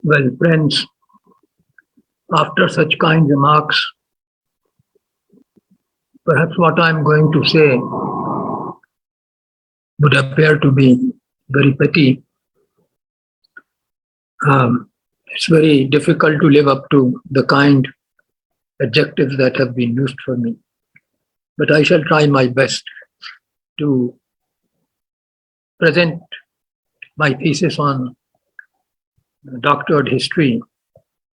Well, friends, after such kind remarks, perhaps what I'm going to say would appear to be very petty. It's very difficult to live up to the kind adjectives that have been used for me. But I shall try my best to present my thesis on doctored history,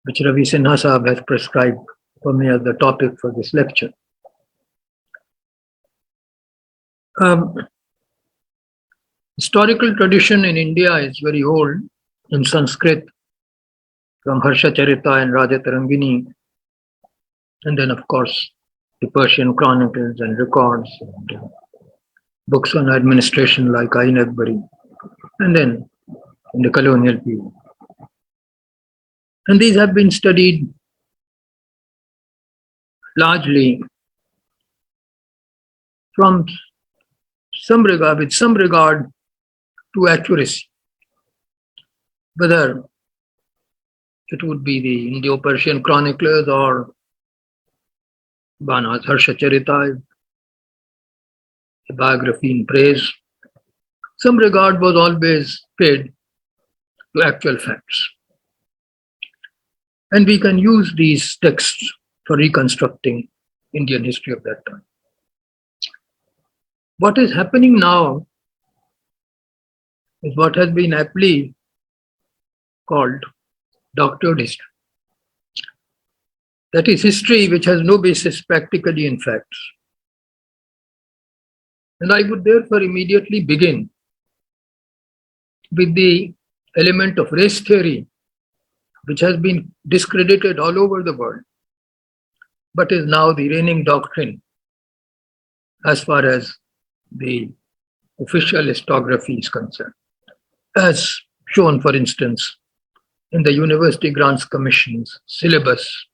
which Ravish has prescribed for me as the topic for this lecture. Historical tradition in India is very old. In Sanskrit, from Harsha Charita and Raja Tarangini, and then of course the Persian chronicles and records, and books on administration like Ain Akbari, and then in the colonial period. And these have been studied largely from with some regard to accuracy, whether it would be the Indo-Persian chroniclers or Bana's Harsha Charita, a biography in praise. Some regard was always paid to actual facts. And we can use these texts for reconstructing Indian history of that time. What is happening now is what has been aptly called doctored history. That is history which has no basis practically in facts. And I would therefore immediately begin with the element of race theory, which has been discredited all over the world, but is now the reigning doctrine as far as the official historiography is concerned, as shown, for instance, in the University Grants Commission's syllabus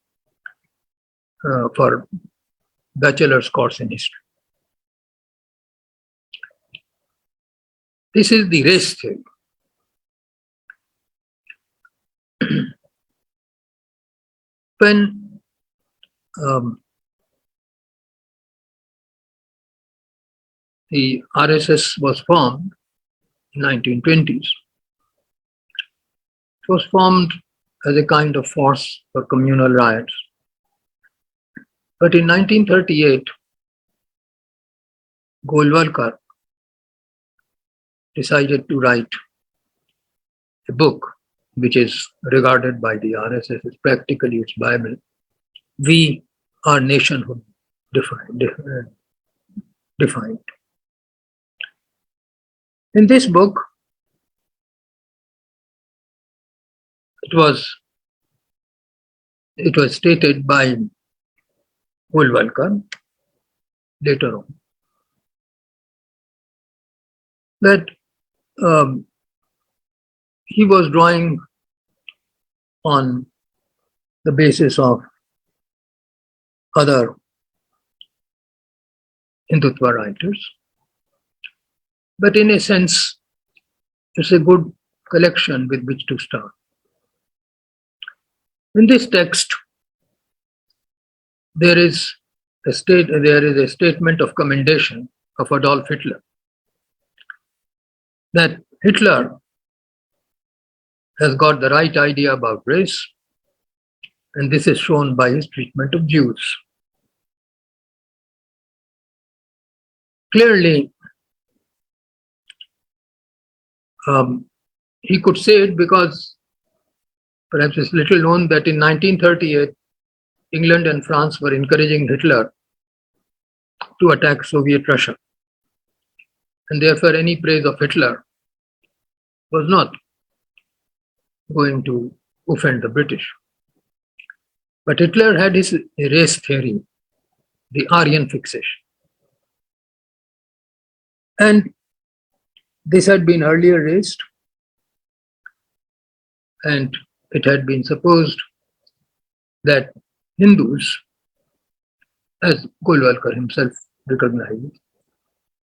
for bachelor's course in history. This is the race theory. When the RSS was formed in 1920s, it was formed as a kind of force for communal riots. But in 1938, Golwalkar decided to write a book which is regarded by the RSS as practically its Bible. We are nationhood defined. In this book, it was stated by Golwalkar later on that he was drawing on the basis of other Hindutva writers. But in a sense, it's a good collection with which to start. In this text, there is a statement of commendation of Adolf Hitler, that Hitler has got the right idea about race, and this is shown by his treatment of Jews. Clearly, he could say it because perhaps it's little known that in 1938, England and France were encouraging Hitler to attack Soviet Russia. And therefore, any praise of Hitler was not going to offend the British. But Hitler had his race theory, the Aryan fixation. And this had been earlier raised, and it had been supposed that Hindus, as Golwalkar himself recognizes,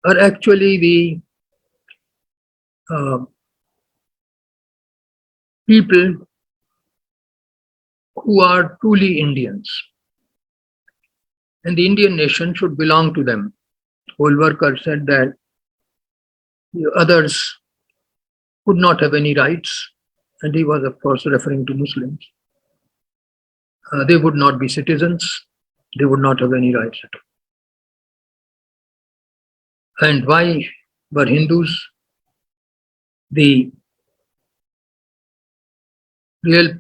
are actually the people who are truly Indians. And the Indian nation should belong to them. Holwarker said that the others could not have any rights, and he was, of course, referring to Muslims. They would not be citizens, they would not have any rights at all. And why were Hindus the real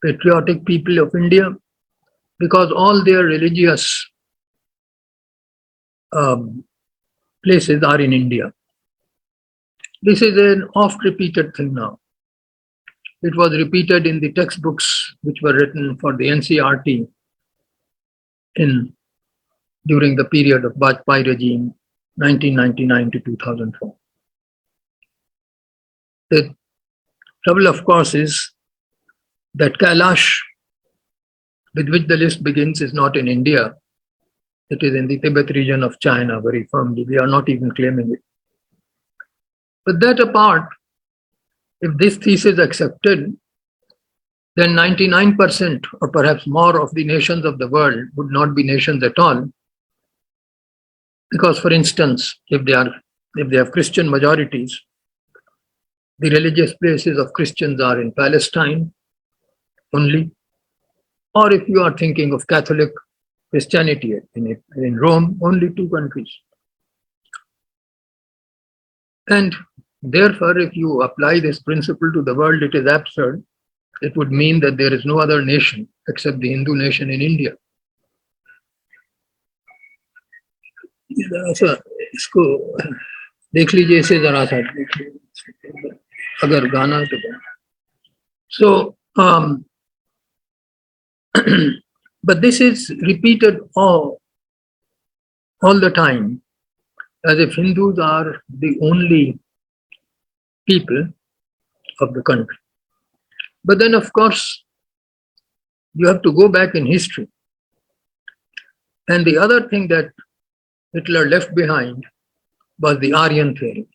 patriotic people of India? Because all their religious places are in India. This is an oft-repeated thing now. It was repeated in the textbooks which were written for the NCRT during the period of Vajpayee regime, 1999 to 2004. The trouble, of course, is that Kailash, with which the list begins, is not in India. It is in the Tibet region of China very firmly. We are not even claiming it. But that apart, if this thesis is accepted, then 99% or perhaps more of the nations of the world would not be nations at all. Because, for instance, if they have Christian majorities, the religious places of Christians are in Palestine only. Or if you are thinking of Catholic Christianity in Rome, only 2 countries. And therefore, if you apply this principle to the world, it is absurd. It would mean that there is no other nation except the Hindu nation in India. इसको देख लीजिए इसे जरा सा अगर गाना तो so but this is repeated all the time as if Hindus are the only people of the country. But then, of course, you have to go back in history. And the other thing that Hitler left behind was the Aryan theory.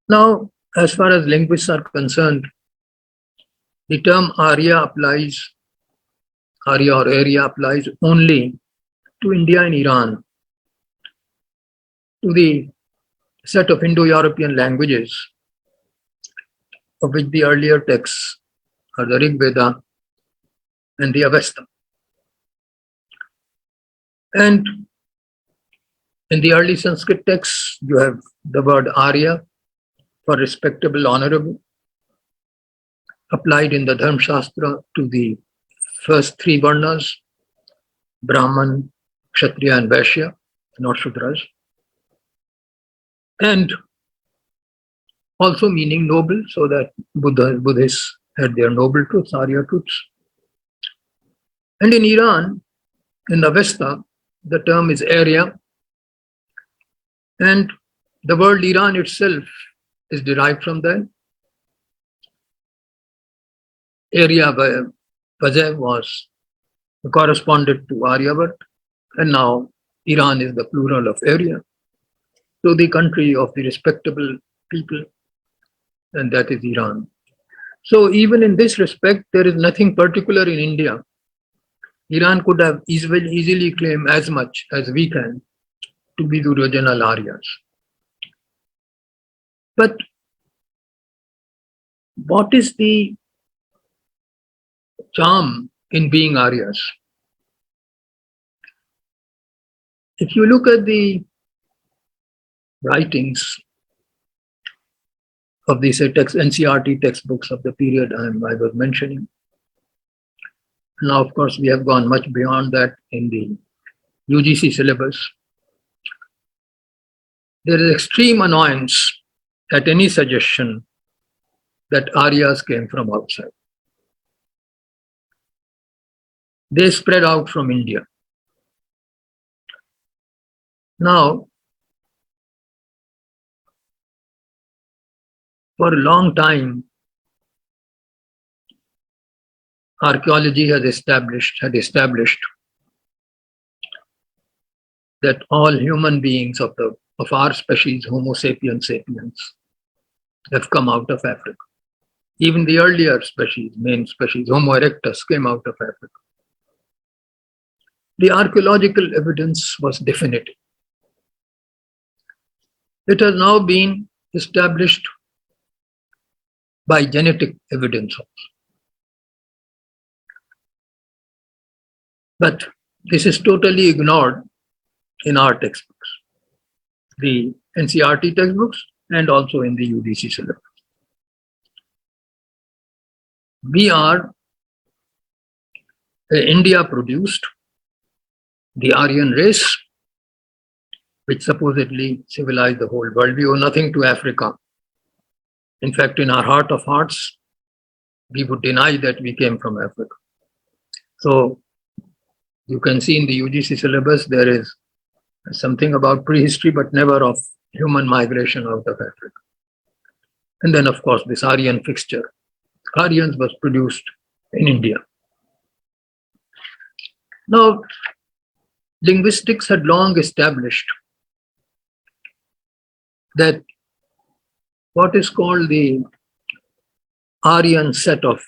Now, as far as linguists are concerned, the term Arya or area applies only to India and Iran, to the set of Indo-European languages of which the earlier texts are the Rig Veda and the Avesta. And in the early Sanskrit texts, you have the word Arya for respectable, honorable, applied in the Dharma Shastra to the first 3 varnas, Brahman, Kshatriya and Vaishya, not Shudras. And also meaning noble, so that Buddhists had their noble truths, Arya truths. And in Iran, in Avesta, the term is area, and the word Iran itself is derived from that. Area Vazev was corresponded to Aryavat, and now Iran is the plural of area. So the country of the respectable people, and that is Iran. So even in this respect, there is nothing particular in India. Iran could have easily claimed as much as we can to be the original Aryas. But what is the charm in being Aryas? If you look at the writings of these NCRT textbooks of the period I was mentioning, now of course we have gone much beyond that in the UGC syllabus. There is extreme annoyance at any suggestion that Aryas came from outside. They spread out from India. Now, for a long time, archaeology had established that all human beings of our species, Homo sapiens sapiens, have come out of Africa. Even the earlier species, main species, Homo erectus, came out of Africa. The archaeological evidence was definitive. It has now been established by genetic evidence also. But this is totally ignored in our textbooks, the NCERT textbooks, and also in the UGC syllabus. India produced the Aryan race, which supposedly civilized the whole world. We owe nothing to Africa. In fact, in our heart of hearts, we would deny that we came from Africa. So you can see in the UGC syllabus, there is something about prehistory, but never of human migration out of Africa. And then, of course, this Aryan fixture. Aryans was produced in India. Now, linguistics had long established that what is called the Aryan set of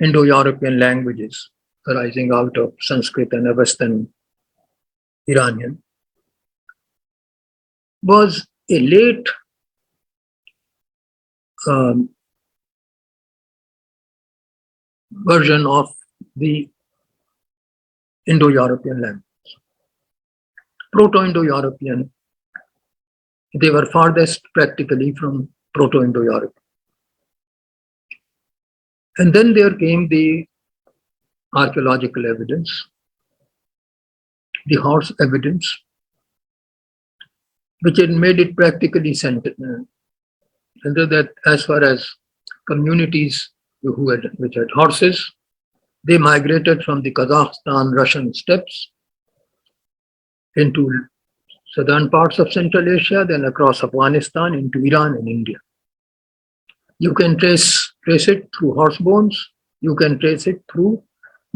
Indo-European languages arising out of Sanskrit and Avestan Iranian was a late version of the Indo-European language. Proto-Indo-European, they were farthest practically from Proto-Indo-European. And then there came the archaeological evidence, the horse evidence, which had made it practically centered. And that as far as communities which had horses, they migrated from the Kazakhstan, Russian steppes into southern parts of Central Asia, then across Afghanistan into Iran and India. You can trace it through horse bones. You can trace it through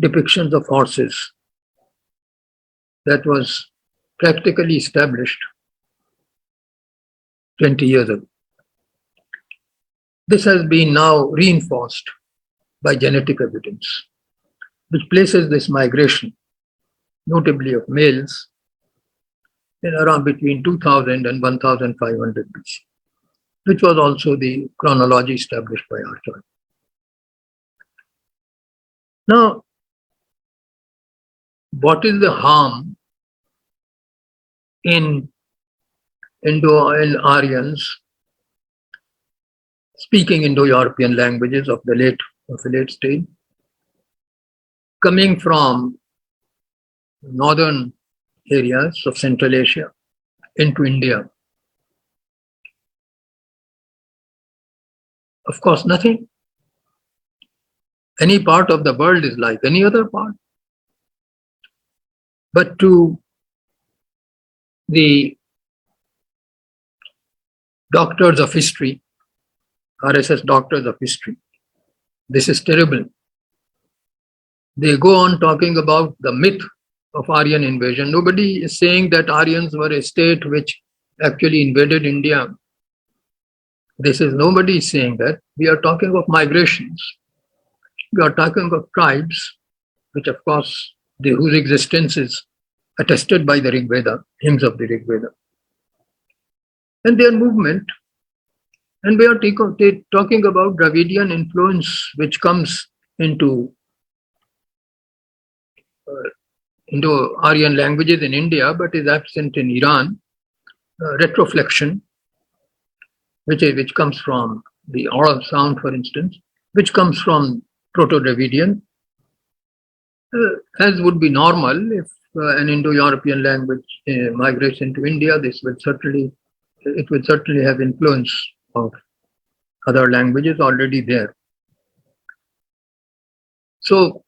depictions of horses. That was practically established 20 years ago. This has been now reinforced by genetic evidence, which places this migration, notably of males, in around between 2000 and 1500 BC, which was also the chronology established by archaeology. Now, what is the harm in Indo-Aryans speaking Indo-European languages of the late stage, coming from northern areas of Central Asia into India? Of course, nothing. Any part of the world is like any other part. But to the doctors of history, RSS doctors of history, this is terrible. They go on talking about the myth of Aryan invasion. Nobody is saying that Aryans were a state which actually invaded India. Nobody is saying that. We are talking of migrations. We are talking of tribes, which of course, whose existence is attested by the Rig Veda, hymns of the Rig Veda. And their movement. And we are talking about Dravidian influence, which comes into Indo-Aryan languages in India, but is absent in Iran. Retroflexion, which comes from the oral sound, for instance, which comes from Proto-Dravidian, as would be normal if an Indo-European language migrates into India. It would certainly have influence of other languages already there. So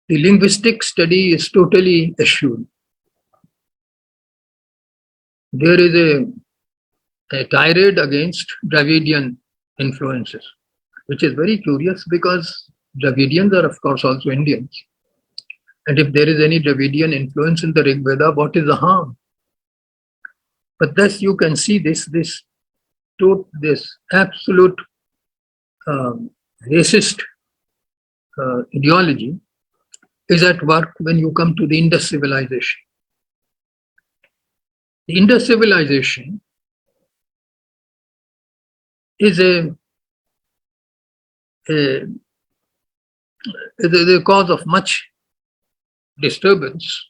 the linguistic study is totally eschewed. There is a tirade against Dravidian influences, which is very curious because Dravidians are of course also Indians. And if there is any Dravidian influence in the Rig Veda, what is the harm? But thus you can see this absolute racist ideology is at work when you come to the Indus civilization. The Indus civilization is a the cause of much disturbance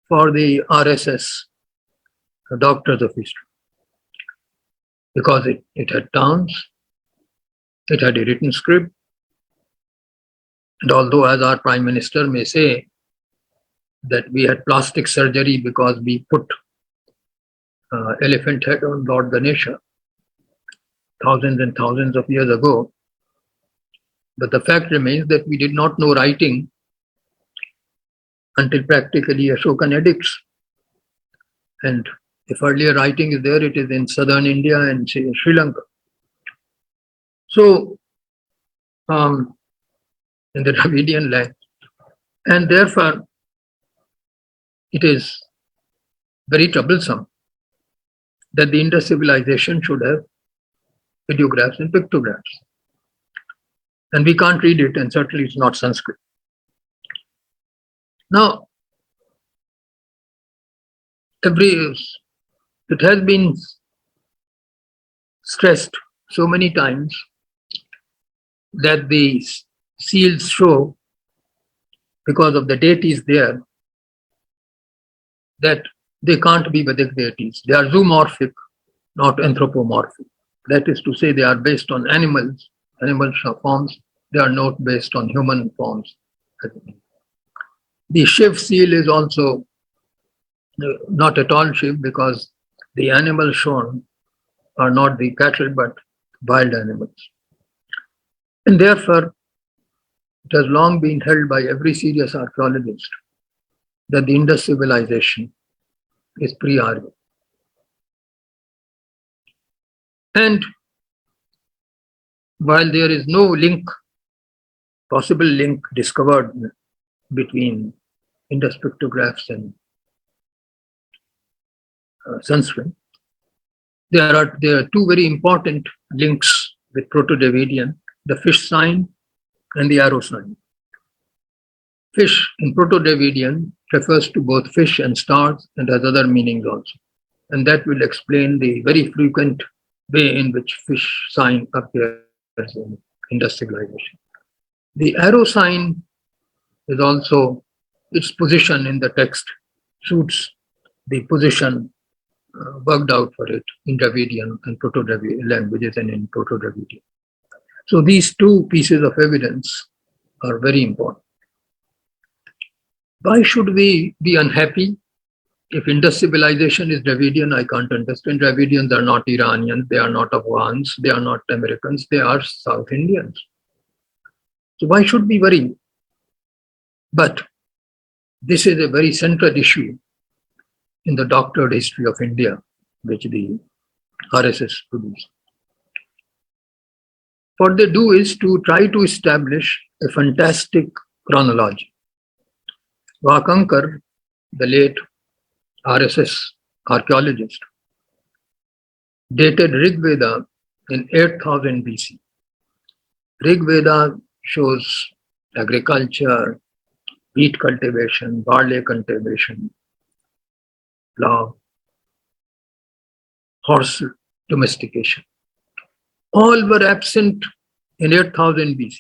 for the RSS doctors of history, because it had towns, it had a written script, and although, as our Prime Minister may say, that we had plastic surgery because we put elephant head on Lord Ganesha thousands and thousands of years ago, but the fact remains that we did not know writing until practically Ashokan edicts. And if earlier writing is there, it is in southern India and Sri Lanka. So, in the Dravidian land. And therefore, it is very troublesome that the Indus civilization should have ideographs and pictographs. And we can't read it, and certainly it's not Sanskrit. Now, it has been stressed so many times that the seals show, because of the deities there, that they can't be Vedic deities. They are zoomorphic, not anthropomorphic. That is to say, they are based on animal forms. They are not based on human forms. The Shiv seal is also not at all Shiv, because the animals shown are not the cattle but wild animals. And therefore, it has long been held by every serious archaeologist that the Indus civilization is pre-Aryan. And while there is no possible link discovered between Indus pictographs and Sanskrit, there are two very important links with Proto-Dravidian: the fish sign and the arrow sign. Fish in Proto-Dravidian refers to both fish and stars and has other meanings also. And that will explain the very frequent way in which fish sign appears in Indus civilization. The arrow sign is also, its position in the text suits the position worked out for it in Dravidian and Proto-Dravidian languages and in Proto-Dravidian. So these two pieces of evidence are very important. Why should we be unhappy? If Indus civilization is Dravidian, I can't understand. Dravidians are not Iranians, they are not Afghans, they are not Americans, they are South Indians. So why should we worry? But this is a very central issue in the doctored history of India, which the RSS produced. What they do is to try to establish a fantastic chronology. Vakankar, the late RSS archaeologist, dated Rig Veda in 8000 BC. Rig Veda shows agriculture, wheat cultivation, barley cultivation, plough, horse domestication. All were absent in 8000 BC.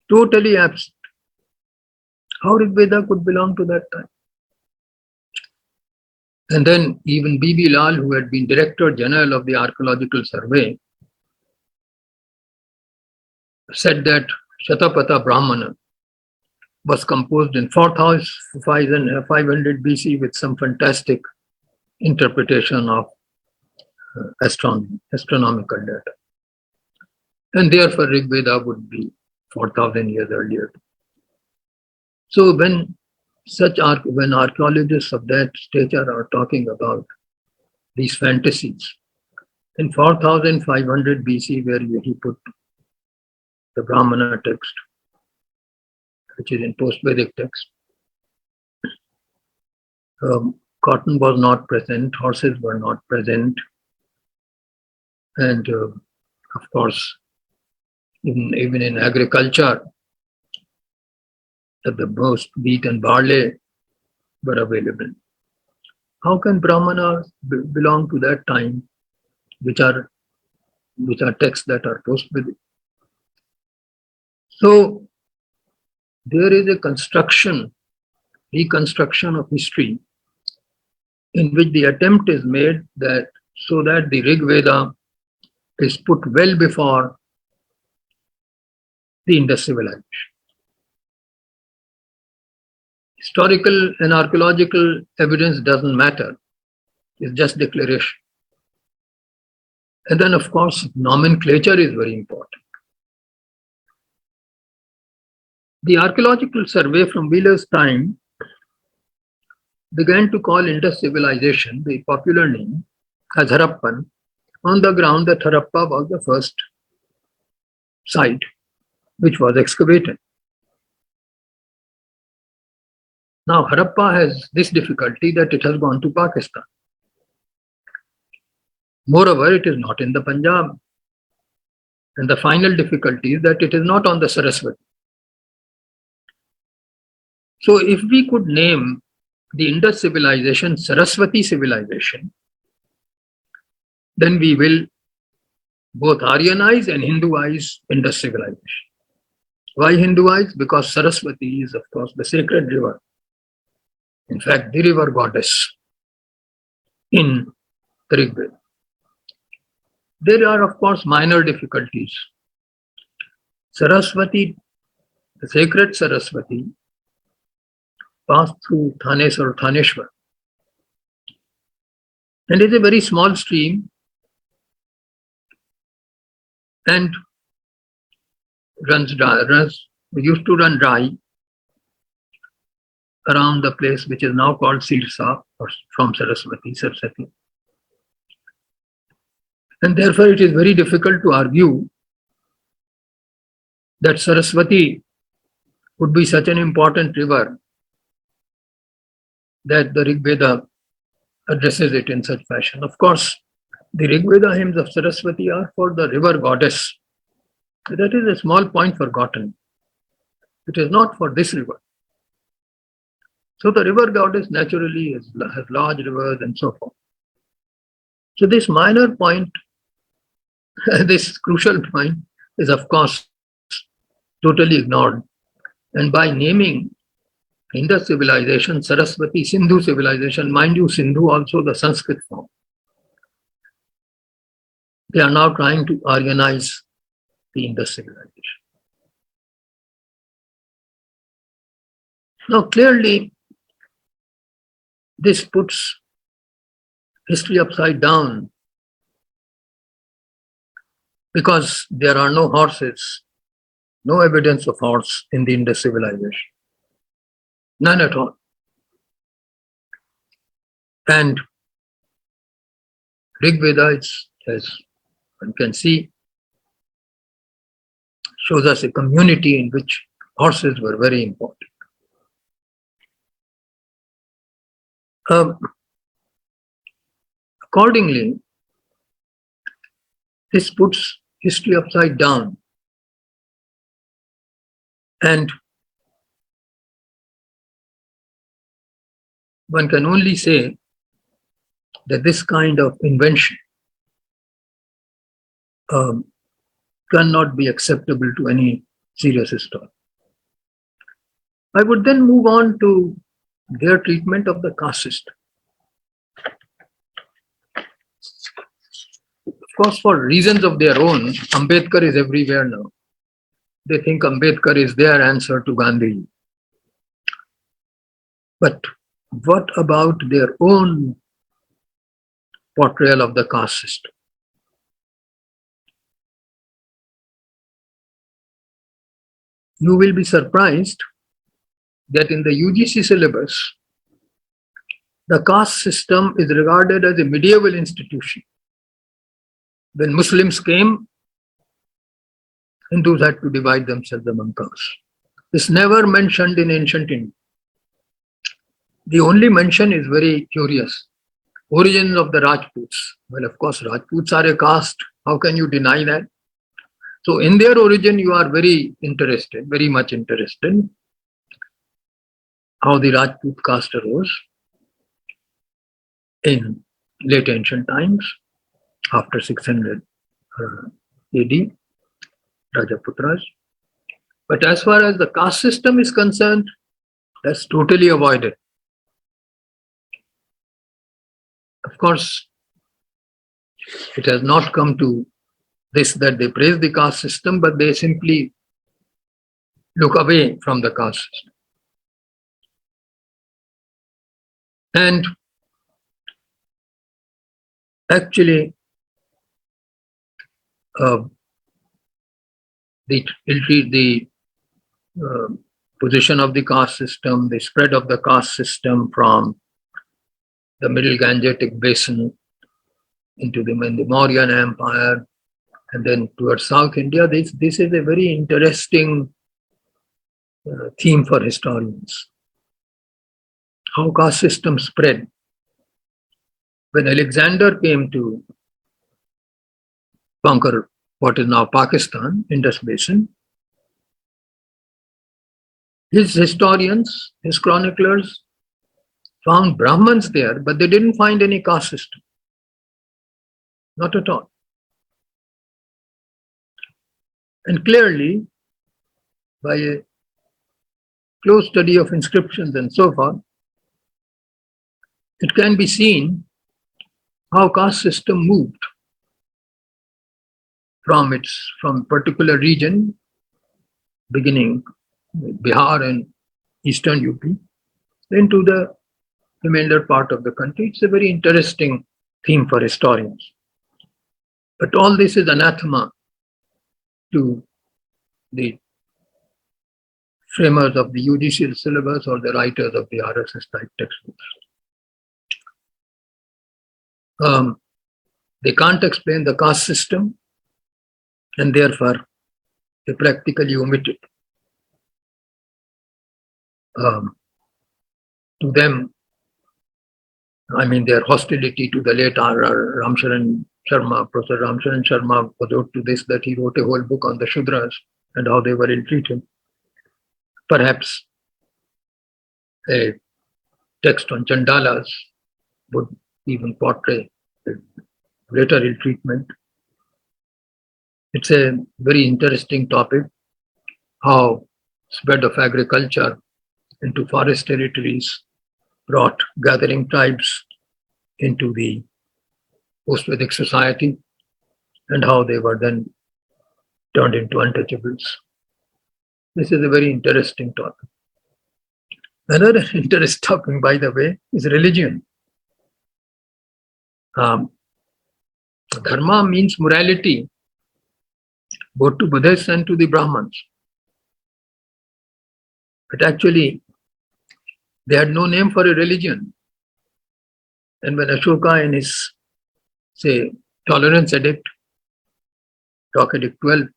Totally absent. How Rig Veda could belong to that time? And then even B.B. Lal, who had been Director General of the Archaeological Survey, said that Shatapatha Brahmana was composed in 4500 BC with some fantastic interpretation of astronomical data. And therefore Rig Veda would be 4000 years earlier. So when archaeologists of that stature are talking about these fantasies, in 4500 BC, where he put the Brahmana text, which is in post-Vedic text, cotton was not present, horses were not present, and of course even in agriculture, that the most wheat and barley were available. How can Brahmanas belong to that time, which are texts that are post Vedic? So there is a reconstruction of history in which the attempt is made that so that the Rig Veda is put well before the Indus civilization. Historical and archaeological evidence doesn't matter. It's just declaration. And then, of course, nomenclature is very important. The archaeological survey from Wheeler's time began to call Indus civilization, the popular name, as Harappan, on the ground that Harappa was the first site which was excavated. Now, Harappa has this difficulty that it has gone to Pakistan. Moreover, it is not in the Punjab. And the final difficulty is that it is not on the Saraswati. So, if we could name the Indus civilization Saraswati civilization, then we will both Aryanize and Hinduize Indus civilization. Why Hinduize? Because Saraswati is, of course, the sacred river. In fact, the river goddess in the Rig Veda. There are, of course, minor difficulties. Saraswati, the sacred Saraswati, passed through Thanes or Thaneshwar. And it's a very small stream and used to run dry around the place which is now called Sirsa, or from Saraswati. And therefore it is very difficult to argue that Saraswati would be such an important river that the Rig Veda addresses it in such fashion. Of course, the Rig Veda hymns of Saraswati are for the river goddess. That is a small point forgotten. It is not for this river. So the river goddess naturally has large rivers and so forth. So this minor point, this crucial point is of course totally ignored. And by naming Indus civilization, Saraswati, Sindhu civilization, mind you, Sindhu also the Sanskrit form. They are now trying to Aryanize the Indus civilization. Now clearly, this puts history upside down because there are no horses, no evidence of horse in the Indus civilization. None at all. And Rig Veda, as one can see, shows us a community in which horses were very important. Accordingly, this puts history upside down. And one can only say that this kind of invention cannot be acceptable to any serious historian. I would then move on to their treatment of the caste system. Of course, for reasons of their own, Ambedkar is everywhere now. They think Ambedkar is their answer to Gandhi. But what about their own portrayal of the caste system? You will be surprised that in the UGC syllabus, the caste system is regarded as a medieval institution. When Muslims came, Hindus had to divide themselves among castes. This never mentioned in ancient India. The only mention is very curious. Origins of the Rajputs. Well, of course, Rajputs are a caste. How can you deny that? So in their origin, you are very interested, very much interested, how the Rajput caste arose in late ancient times, after 600 AD, Rajaputras. But as far as the caste system is concerned, that's totally avoided. Of course, it has not come to this that they praise the caste system, but they simply look away from the caste system. And actually, the position of the caste system, the spread of the caste system from the Middle Gangetic Basin into the Mauryan Empire, and then towards South India, this is a very interesting theme for historians. How caste system spread. When Alexander came to conquer what is now Pakistan, Indus Basin, his historians, his chroniclers found Brahmins there, but they didn't find any caste system. Not at all. And clearly, by a close study of inscriptions and so forth, it can be seen how caste system moved from particular region, beginning with Bihar and eastern UP, then to the remainder part of the country. It's a very interesting theme for historians. But all this is anathema to the framers of the UGC syllabus or the writers of the RSS type textbooks. They can't explain the caste system, and therefore they practically omit it. To them, I mean, their hostility to the late Ramcharan Sharma, Professor Ramcharan Sharma, was owed to this, that he wrote a whole book on the Shudras and how they were ill-treated. Perhaps a text on Chandalas would even portray greater ill-treatment. It's a very interesting topic, how spread of agriculture into forest territories brought gathering tribes into the post-Vedic society, and how they were then turned into untouchables. This is a very interesting topic. Another interesting topic, by the way, is religion. Dharma means morality, both to Buddhists and to the Brahmins. But actually, they had no name for a religion. And when Ashoka in his, say, Tolerance Edict, Talk Edict 12,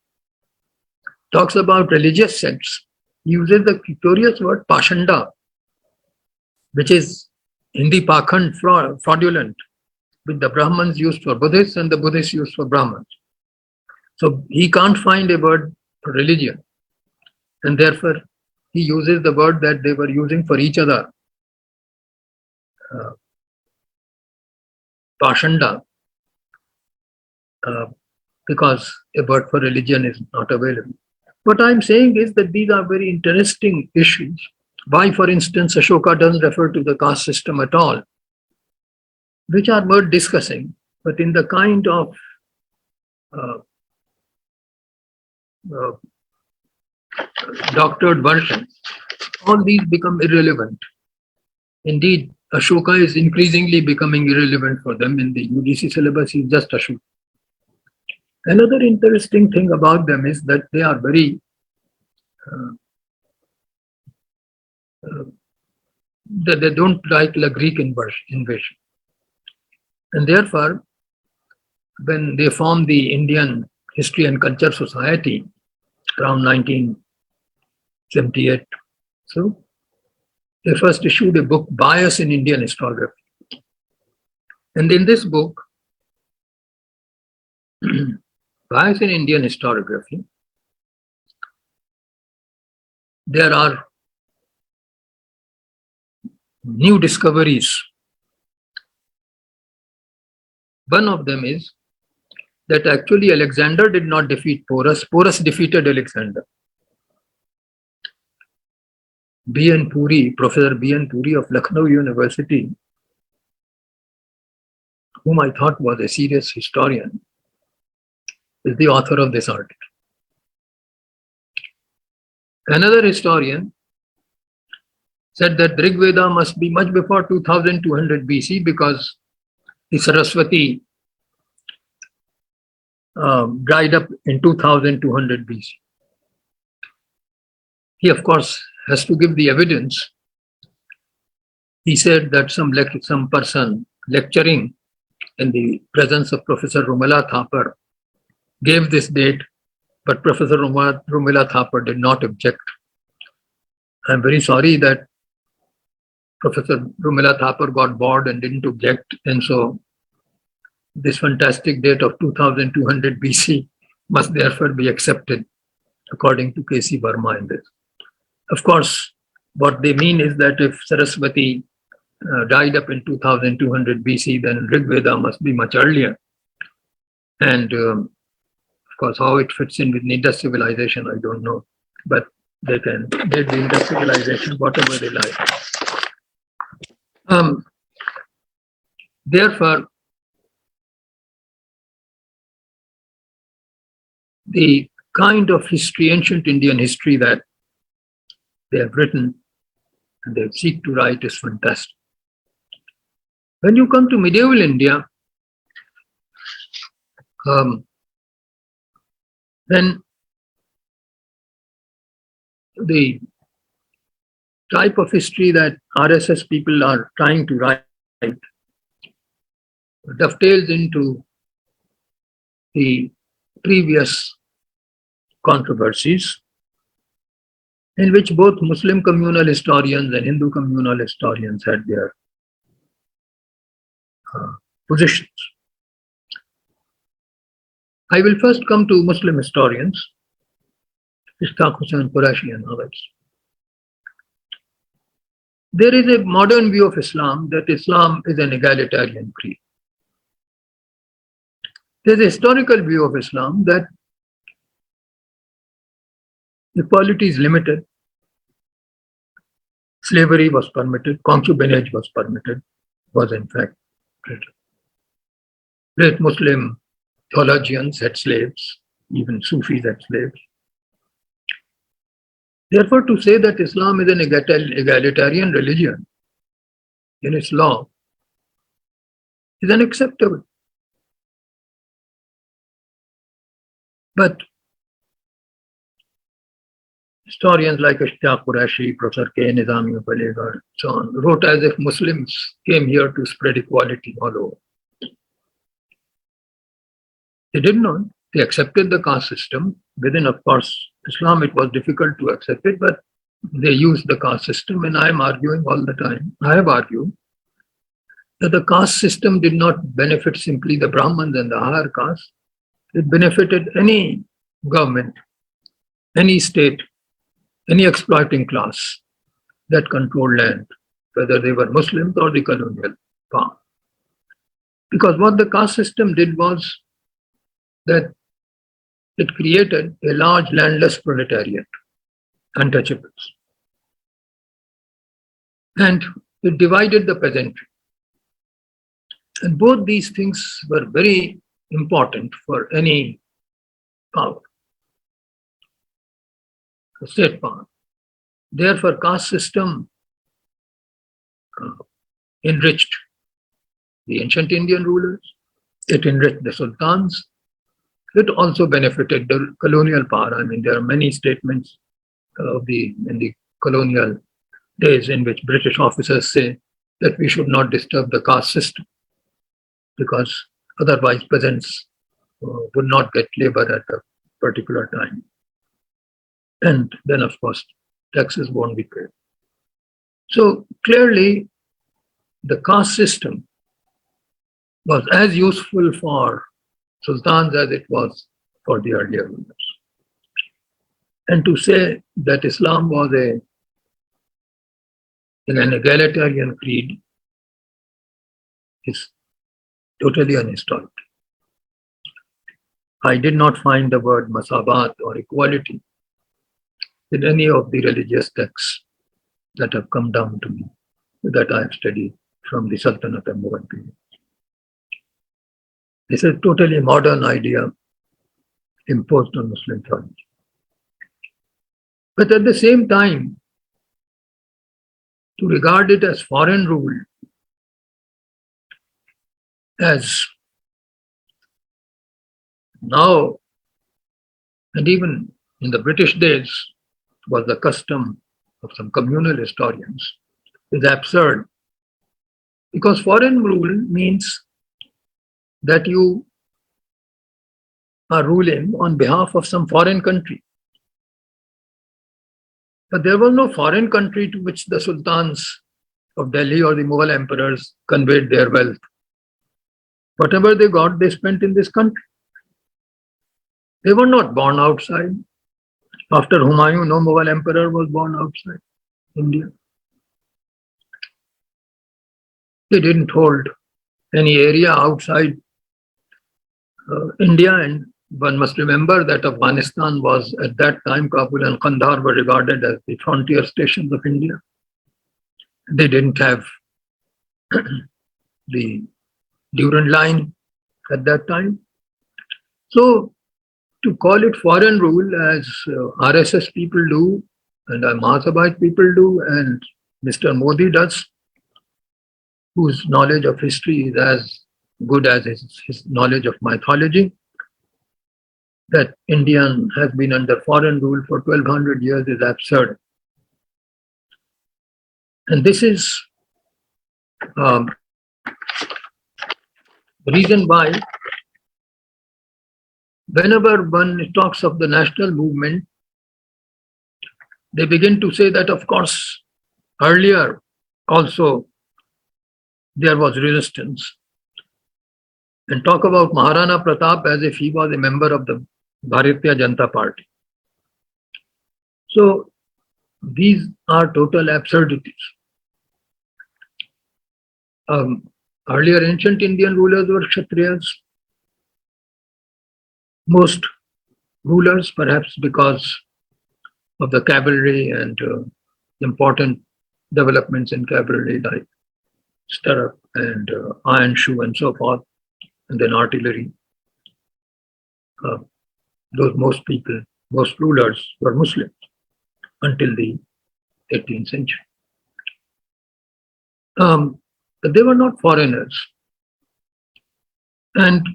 talks about religious sects, he uses the curious word Pashanda, which is Hindi Pakhand, fraudulent, which the Brahmins used for Buddhists and the Buddhists used for Brahmins. So he can't find a word for religion, and therefore he uses the word that they were using for each other, Pashanda, because a word for religion is not available. What I'm saying is that these are very interesting issues. Why, for instance, Ashoka doesn't refer to the caste system at all, which are worth discussing, but in the kind of doctored version, all these become irrelevant. Indeed, Ashoka is increasingly becoming irrelevant for them. In the UGC syllabus, he's just Ashoka. Another interesting thing about them is that they are very that they don't like the Greek invasion. And therefore, when they formed the Indian History and Culture Society around 1978, so they first issued a book, Bias in Indian Historiography. And in this book, Whereas in Indian historiography, there are new discoveries. One of them is that actually Alexander did not defeat Porus. Porus defeated Alexander. B.N. Puri, Professor B.N. Puri of Lucknow University, whom I thought was a serious historian, is the author of this article. Another historian said that the Rig Veda must be much before 2200 BC because the Saraswati dried up in 2200 BC. He, of course, has to give the evidence. He said that some person lecturing in the presence of Professor Rumila Thapar gave this date, but Professor Rumila Thapar did not object. I'm very sorry that Professor Rumila Thapar got bored and didn't object, and so this fantastic date of 2200 BC must therefore be accepted, according to K.C. Verma in this. Of course, what they mean is that if Saraswati died up in 2200 BC, then Rig Veda must be much earlier. And of course, how it fits in with Indus civilization, I don't know. But they can date the Indus civilization whatever they like. Therefore, the kind of history, ancient Indian history that they have written and they seek to write is fantastic. When you come to medieval India, then the type of history that RSS people are trying to write dovetails into the previous controversies in which both Muslim communal historians and Hindu communal historians had their positions. I will first come to Muslim historians, Ishaq Hussain Qurashi and others. There is a modern view of Islam that Islam is an egalitarian creed. There is a historical view of Islam that equality is limited, slavery was permitted, concubinage was permitted, was in fact permitted. Great Muslim theologians had slaves, even Sufis had slaves. Therefore, to say that Islam is an egalitarian religion in its law is unacceptable. But historians like Ishaq Qurashi, Professor K. Nizami of Aligarh, and so on, wrote as if Muslims came here to spread equality all over. They did not. They accepted the caste system. Within, of course, Islam, it was difficult to accept it, but they used the caste system. And I am arguing all the time. I have argued that the caste system did not benefit simply the Brahmins and the higher caste. It benefited any government, any state, any exploiting class that controlled land, whether they were Muslims or the colonial power. Because what the caste system did was that it created a large landless proletariat, untouchables. And it divided the peasantry. And both these things were very important for any power, state power. Therefore, caste system enriched the ancient Indian rulers. It enriched the sultans. It also benefited the colonial power. I mean, there are many statements in the colonial days in which British officers say that we should not disturb the caste system because otherwise peasants would not get labor at a particular time. And then, of course, taxes won't be paid. So clearly, the caste system was as useful for sultans as it was for the earlier rulers. And to say that Islam was an egalitarian creed is totally unhistorical. I did not find the word masabat or equality in any of the religious texts that have come down to me, that I have studied from the Sultanate and Mughal period. This is a totally modern idea imposed on Muslim theology. But at the same time, to regard it as foreign rule, as now, and even in the British days, was the custom of some communal historians, is absurd. Because foreign rule means that you are ruling on behalf of some foreign country. But there was no foreign country to which the sultans of Delhi or the Mughal emperors conveyed their wealth. Whatever they got, they spent in this country. They were not born outside. After Humayun, no Mughal emperor was born outside India. They didn't hold any area outside India, and one must remember that Afghanistan was at that time, Kabul and Kandahar were regarded as the frontier stations of India. They didn't have the Durand line at that time. So to call it foreign rule, as RSS people do, and Mahabite people do, and Mr. Modi does, whose knowledge of history is as good as his knowledge of mythology, that Indian has been under foreign rule for 1200 years is absurd. And this is the reason why whenever one talks of the national movement, they begin to say that, of course, earlier also there was resistance, and talk about Maharana Pratap as if he was a member of the Bharatiya Janata Party. So these are total absurdities. Earlier ancient Indian rulers were Kshatriyas. Most rulers, perhaps because of the cavalry and important developments in cavalry like stirrup and iron shoe and so forth, and then artillery. Most rulers were Muslims until the 18th century. But they were not foreigners. And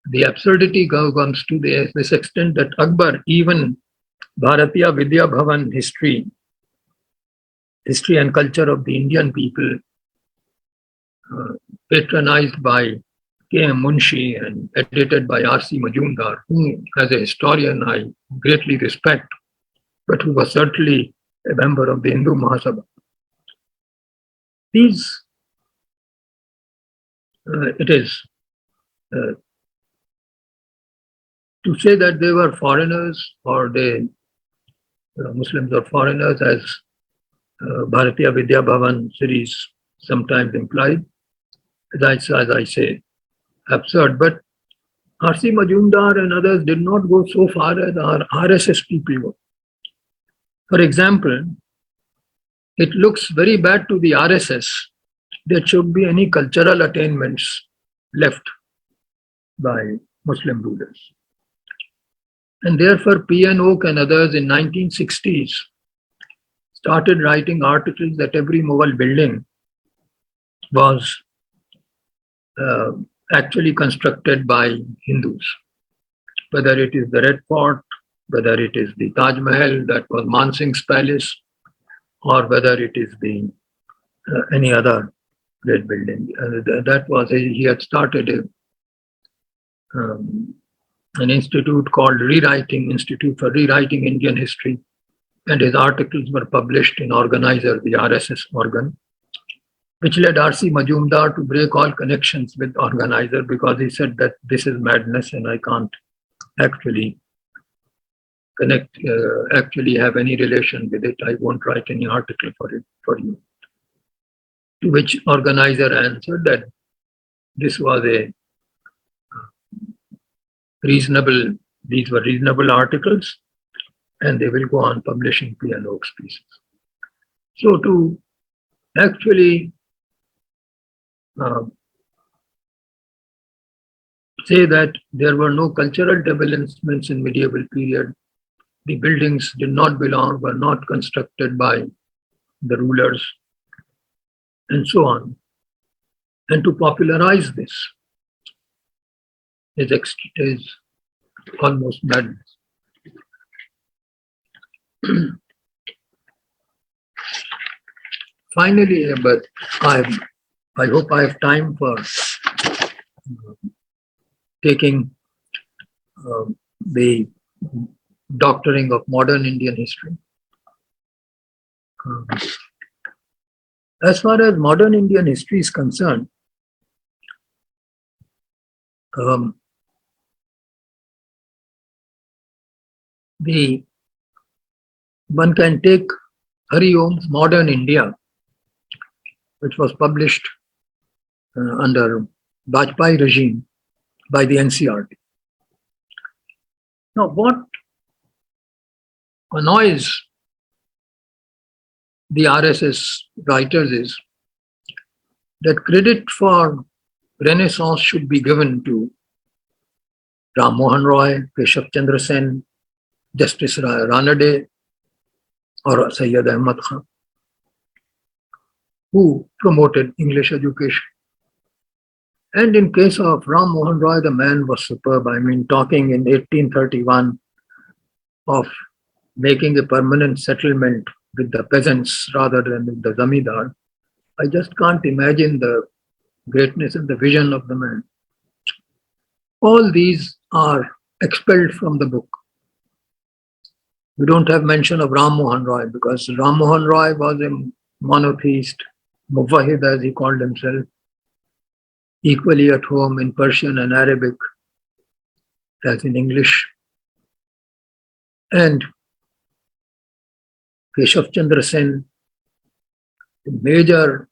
the absurdity comes to this extent that Akbar, even Bharatiya Vidya Bhavan history and culture of the Indian people, patronized by K.M. Munshi and edited by R.C. Majumdar, whom as a historian I greatly respect, but who was certainly a member of the Hindu Mahasabha. It is to say that they were foreigners or Muslims or foreigners, as Bharatiya Vidya Bhavan series sometimes implied, as I say, absurd. But R.C. Majumdar and others did not go so far as our RSS people go. For example, it looks very bad to the RSS there should be any cultural attainments left by Muslim rulers. And therefore, P.N. Oak and others in 1960s started writing articles that every Mughal building was actually constructed by Hindus. Whether it is the Red Fort, whether it is the Taj Mahal that was Man Singh's palace, or whether it is the any other great building. That was he had started an institute called Institute for Rewriting Indian History, and his articles were published in Organizer, the RSS organ. which led R.C. Majumdar to break all connections with the organizer because he said that this is madness and I can't actually actually have any relation with it. I won't write any article for you. To which organizer answered that this was a these were reasonable articles and they will go on publishing P and Oaks pieces. So to actually say that there were no cultural developments in medieval period, the buildings were not constructed by the rulers, and so on. And to popularize this is almost madness. Finally, but I hope I have time for taking the doctoring of modern Indian history. As far as modern Indian history is concerned, one can take Hari Om's Modern India, which was published under Vajpayee regime by the NCRT. Now, what annoys the RSS writers is that credit for Renaissance should be given to Ram Mohan Roy, Keshav Chandra Sen, Justice Ranade, or Sayyid Ahmad Khan, who promoted English education. And in case of Ram Mohan Roy, the man was superb. I mean, talking in 1831 of making a permanent settlement with the peasants rather than with the zamindar, I just can't imagine the greatness and the vision of the man. All these are expelled from the book. We don't have mention of Ram Mohan Roy because Ram Mohan Roy was a monotheist, Muvahid as he called himself, equally at home in Persian and Arabic as in English. And Keshav Chandra Sen, a major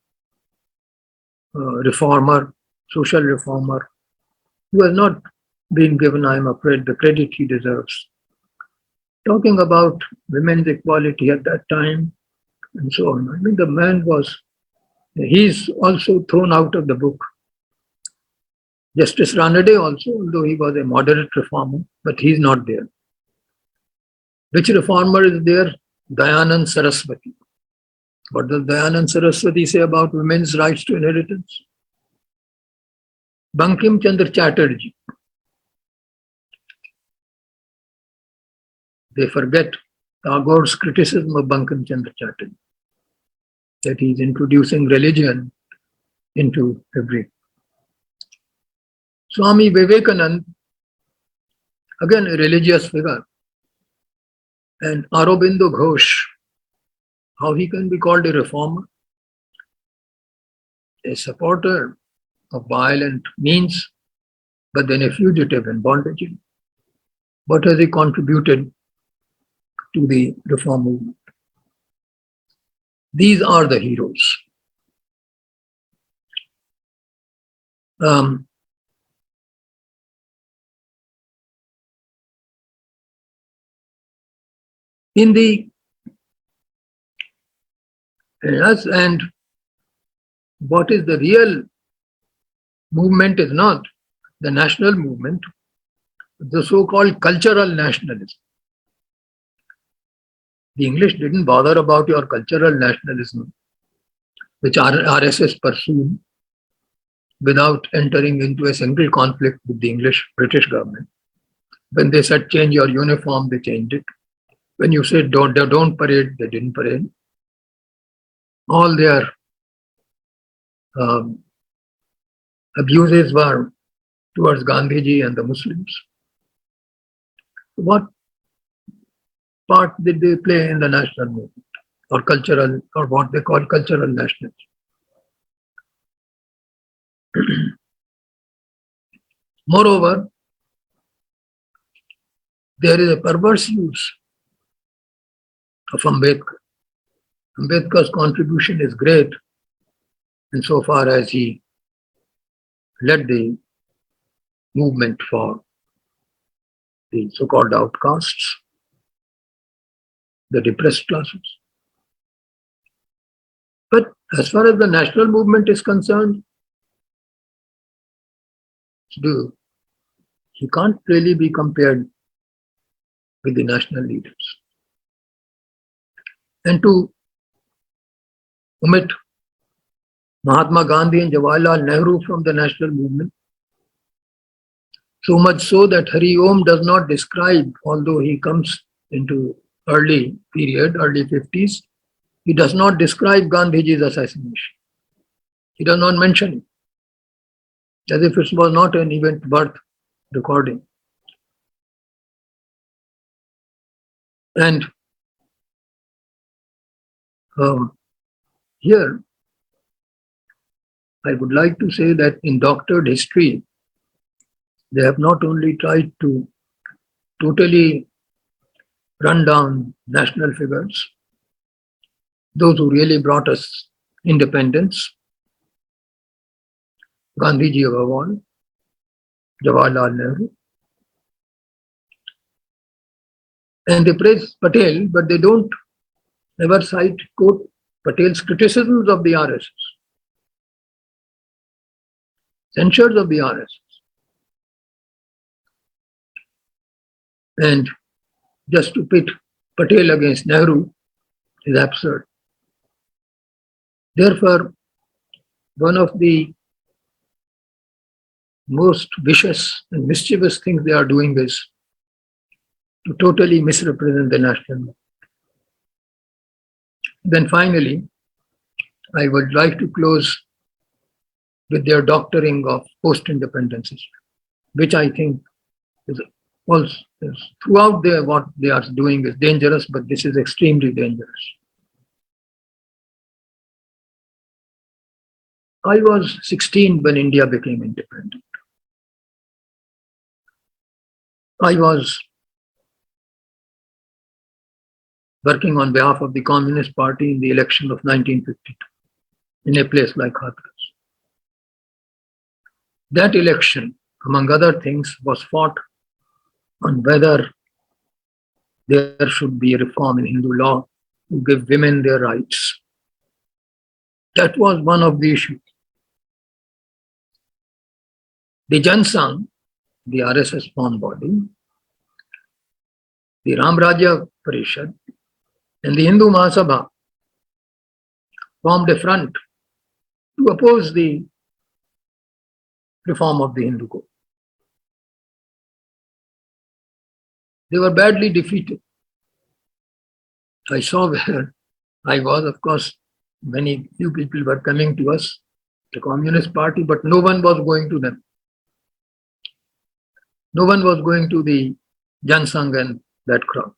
reformer, social reformer, who has not been given, I'm afraid, the credit he deserves. Talking about women's equality at that time and so on. I mean, the man he's also thrown out of the book. Justice Ranade also, although he was a moderate reformer, but he's not there. Which reformer is there? Dayanand Saraswati. What does Dayanand Saraswati say about women's rights to inheritance? Bankim Chandra Chatterjee. They forget Tagore's criticism of Bankim Chandra Chatterjee, that he's introducing religion into every. Swami Vivekanand, again a religious figure, and Aurobindo Ghosh, how he can be called a reformer? A supporter of violent means, but then a fugitive in bondage. What has he contributed to the reform movement? These are the heroes. And what is the real movement is not the national movement, the so-called cultural nationalism. The English didn't bother about your cultural nationalism, which RSS pursued without entering into a single conflict with the British government. When they said change your uniform, they changed it. When you said don't parade, they didn't parade. All their abuses were towards Gandhiji and the Muslims. What part did they play in the national movement or cultural, or what they call cultural nationalism? Moreover, there is a perverse use of Ambedkar. Ambedkar's contribution is great insofar as he led the movement for the so-called outcasts, the depressed classes. But as far as the national movement is concerned, he can't really be compared with the national leaders. And to omit Mahatma Gandhi and Jawaharlal Nehru from the national movement, so much so that Hari Om does not describe, although he comes into early period, early 50s, he does not describe Gandhiji's assassination. He does not mention it, as if it was not an event worth recording. And here, I would like to say that in doctored history, they have not only tried to totally run down national figures, those who really brought us independence, Gandhiji above all, Jawaharlal Nehru, and they praise Patel, but they don't ever quote Patel's criticisms of the RSS, censures of the RSS. And just to pit Patel against Nehru is absurd. Therefore, one of the most vicious and mischievous things they are doing is to totally misrepresent the national movement. Then finally, I would like to close with their doctoring of post-independence history, which I think is also throughout what they are doing is dangerous, but this is extremely dangerous. I was 16 when India became independent. I was working on behalf of the Communist Party in the election of 1952 in a place like Hathras. That election, among other things, was fought on whether there should be a reform in Hindu law to give women their rights. That was one of the issues. The Jansangh, the RSS formed body, the Ram Rajya Parishad, and the Hindu Mahasabha formed a front to oppose the reform of the Hindu code. They were badly defeated. I saw where I was, of course, few people were coming to us, the Communist Party, but no one was going to them. No one was going to the Jansangh and that crowd.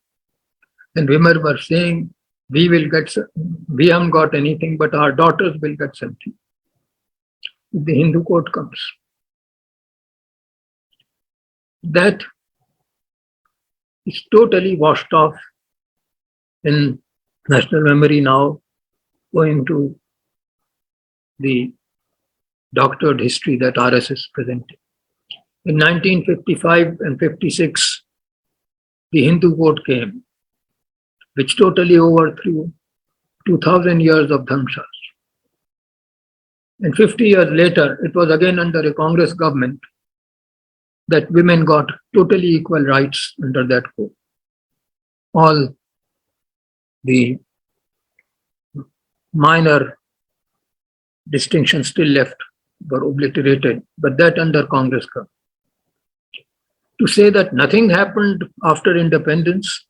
And women were saying, we haven't got anything, but our daughters will get something if the Hindu code comes. That is totally washed off in national memory now, going to the doctored history that RSS presented. In 1955 and 56, the Hindu code came, which totally overthrew 2000 years of Dhamshastra. And 50 years later, it was again under a Congress government that women got totally equal rights under that code. All the minor distinctions still left were obliterated, but that under Congress government. To say that nothing happened after independence,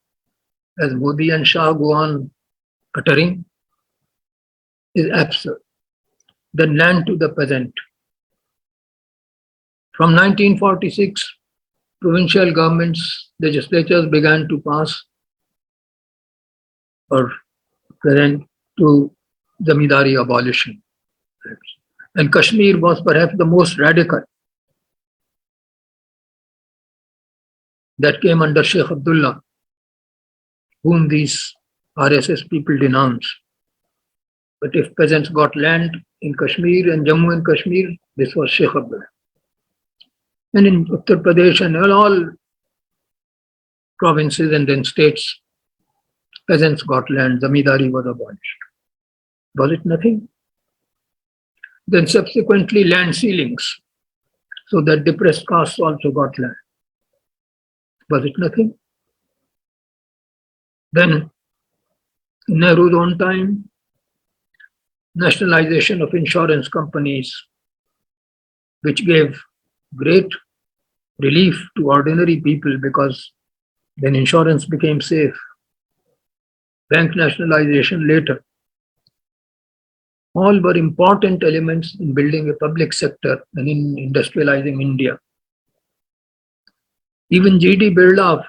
as Modi and Shah go on uttering, is absurd. The land to the peasant. From 1946, provincial governments, legislatures began to pass or present to Zamindari abolition. And Kashmir was perhaps the most radical that came under Sheikh Abdullah, whom these RSS people denounce. But if peasants got land in Kashmir and Jammu and Kashmir, this was Sheikh Abdullah. And in Uttar Pradesh and all provinces and then states, peasants got land, zamindari was abolished. Was it nothing? Then subsequently land ceilings, so that depressed castes also got land. Was it nothing? Then in Nehru's own time, nationalization of insurance companies, which gave great relief to ordinary people because then insurance became safe. Bank nationalization later. All were important elements in building a public sector and in industrializing India. Even G.D. Birla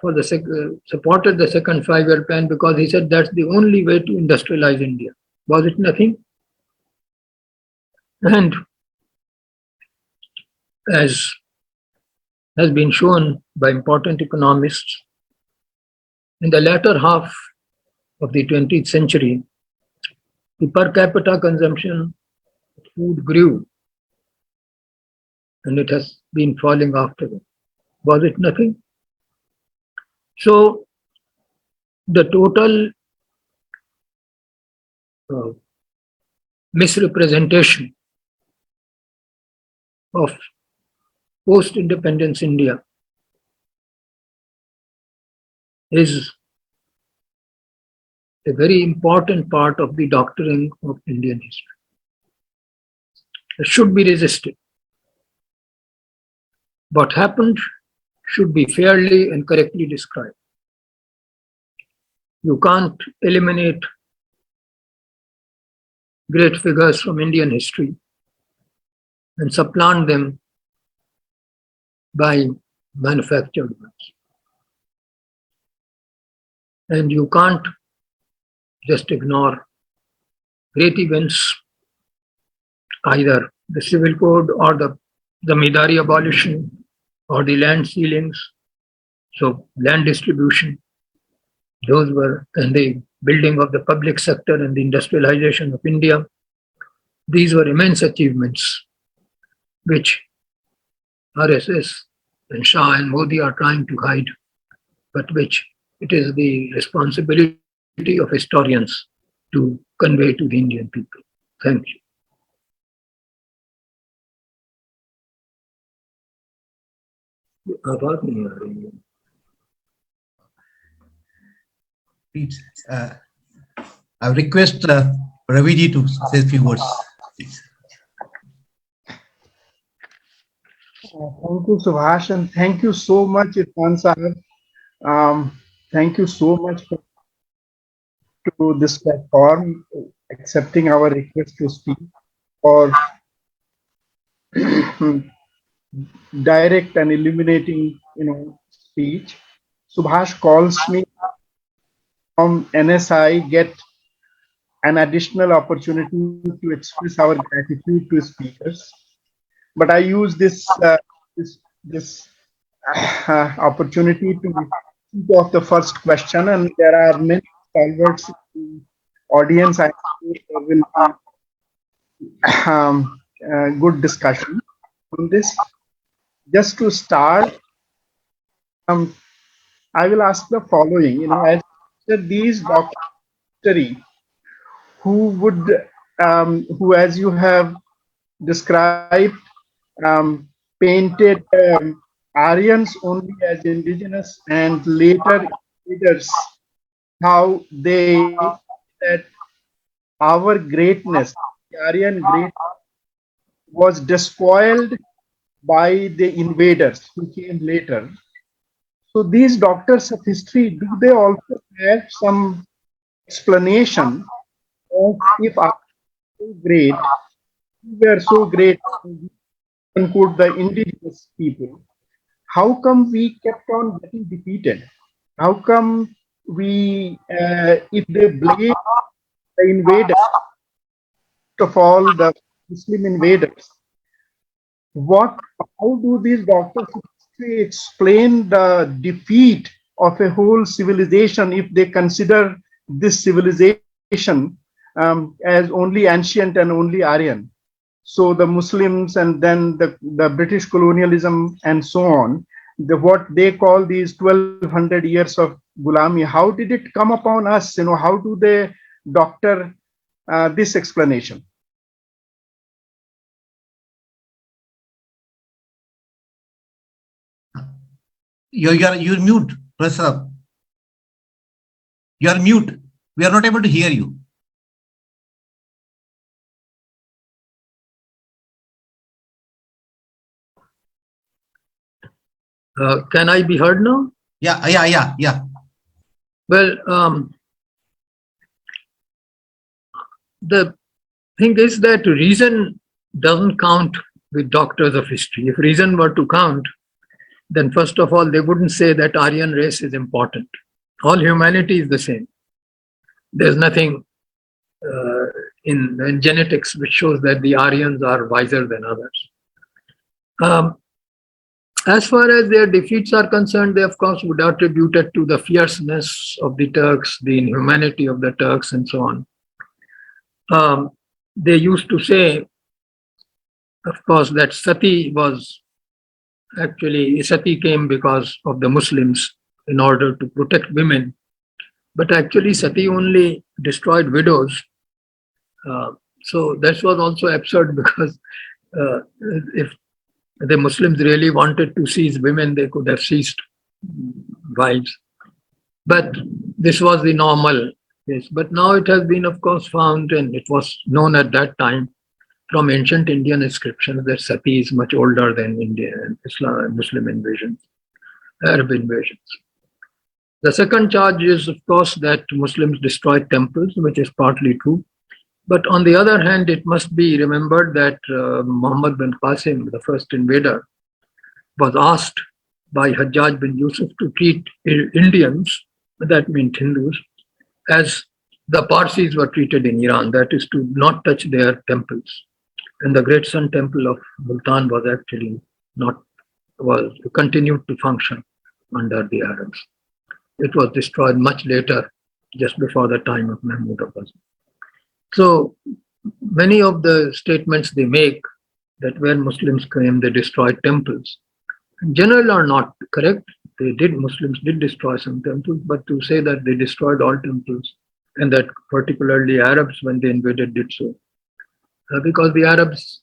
supported the second five-year plan because he said that's the only way to industrialize India. Was it nothing? And as has been shown by important economists, in the latter half of the 20th century, the per capita consumption of food grew and it has been falling afterwards. Was it nothing? So the total misrepresentation of post-independence India is a very important part of the doctrine of Indian history. It should be resisted. What happened should be fairly and correctly described. You can't eliminate great figures from Indian history and supplant them by manufactured ones. And you can't just ignore great events, either the civil code or the zamindari abolition or the land ceilings. So land distribution, those were, and the building of the public sector and the industrialization of India. These were immense achievements which RSS and Shah and Modi are trying to hide, but which it is the responsibility of historians to convey to the Indian people. Thank you. आवाज नहीं आ रही है. Please, I request Ravish to say a few words. Please. Thank you, Subhash, and thank you so much, Irfan Sahib. Thank you so much to this platform, accepting our request to speak, for direct and illuminating, speech. Subhash calls me from NSI, get an additional opportunity to express our gratitude to speakers. But I use this opportunity to speak of the first question, and there are many stalwarts in the audience. I think there will be good discussion on this. Just to start, I will ask the following. As these doctors, who, as you have described, painted Aryans only as indigenous and later leaders, how they that our greatness, the Aryan greatness, was despoiled by the invaders who came later. So these doctors of history, do they also have some explanation of if our so great, we were so great, quote, the indigenous people, how come we kept on getting defeated? How come we, if they blame the invaders, first of all, the Muslim invaders. How do these doctors explain the defeat of a whole civilization if they consider this civilization as only ancient and only Aryan? So the Muslims and then the British colonialism and so on, what they call these 1200 years of Gulami, how did it come upon us? How do they doctor this explanation? You're mute, Professor. You're mute. We are not able to hear you. Can I be heard now? Yeah. Well, the thing is that reason doesn't count with doctors of history. If reason were to count, then first of all, they wouldn't say that Aryan race is important. All humanity is the same. There's nothing in genetics which shows that the Aryans are wiser than others. As far as their defeats are concerned, they of course would attribute it to the fierceness of the Turks, the inhumanity of the Turks, and so on. They used to say, of course, that Sati came because of the Muslims in order to protect women. But actually, Sati only destroyed widows. So that was also absurd because if the Muslims really wanted to seize women, they could have seized wives. But this was the normal case. But now it has been, of course, found, and it was known at that time from ancient Indian inscriptions that Sati is much older than Indian Islam, Muslim invasions, Arab invasions. The second charge is, of course, that Muslims destroyed temples, which is partly true. But on the other hand, it must be remembered that Muhammad bin Qasim, the first invader, was asked by Hajjaj bin Yusuf to treat Indians, that meant Hindus, as the Parsis were treated in Iran, that is to not touch their temples. And the great Sun Temple of Multan was actually continued to function under the Arabs. It was destroyed much later, just before the time of Mahmud Abbas. So many of the statements they make that when Muslims came, they destroyed temples, in general are not correct. Muslims did destroy some temples, but to say that they destroyed all temples and that particularly Arabs, when they invaded, did so. Because the Arabs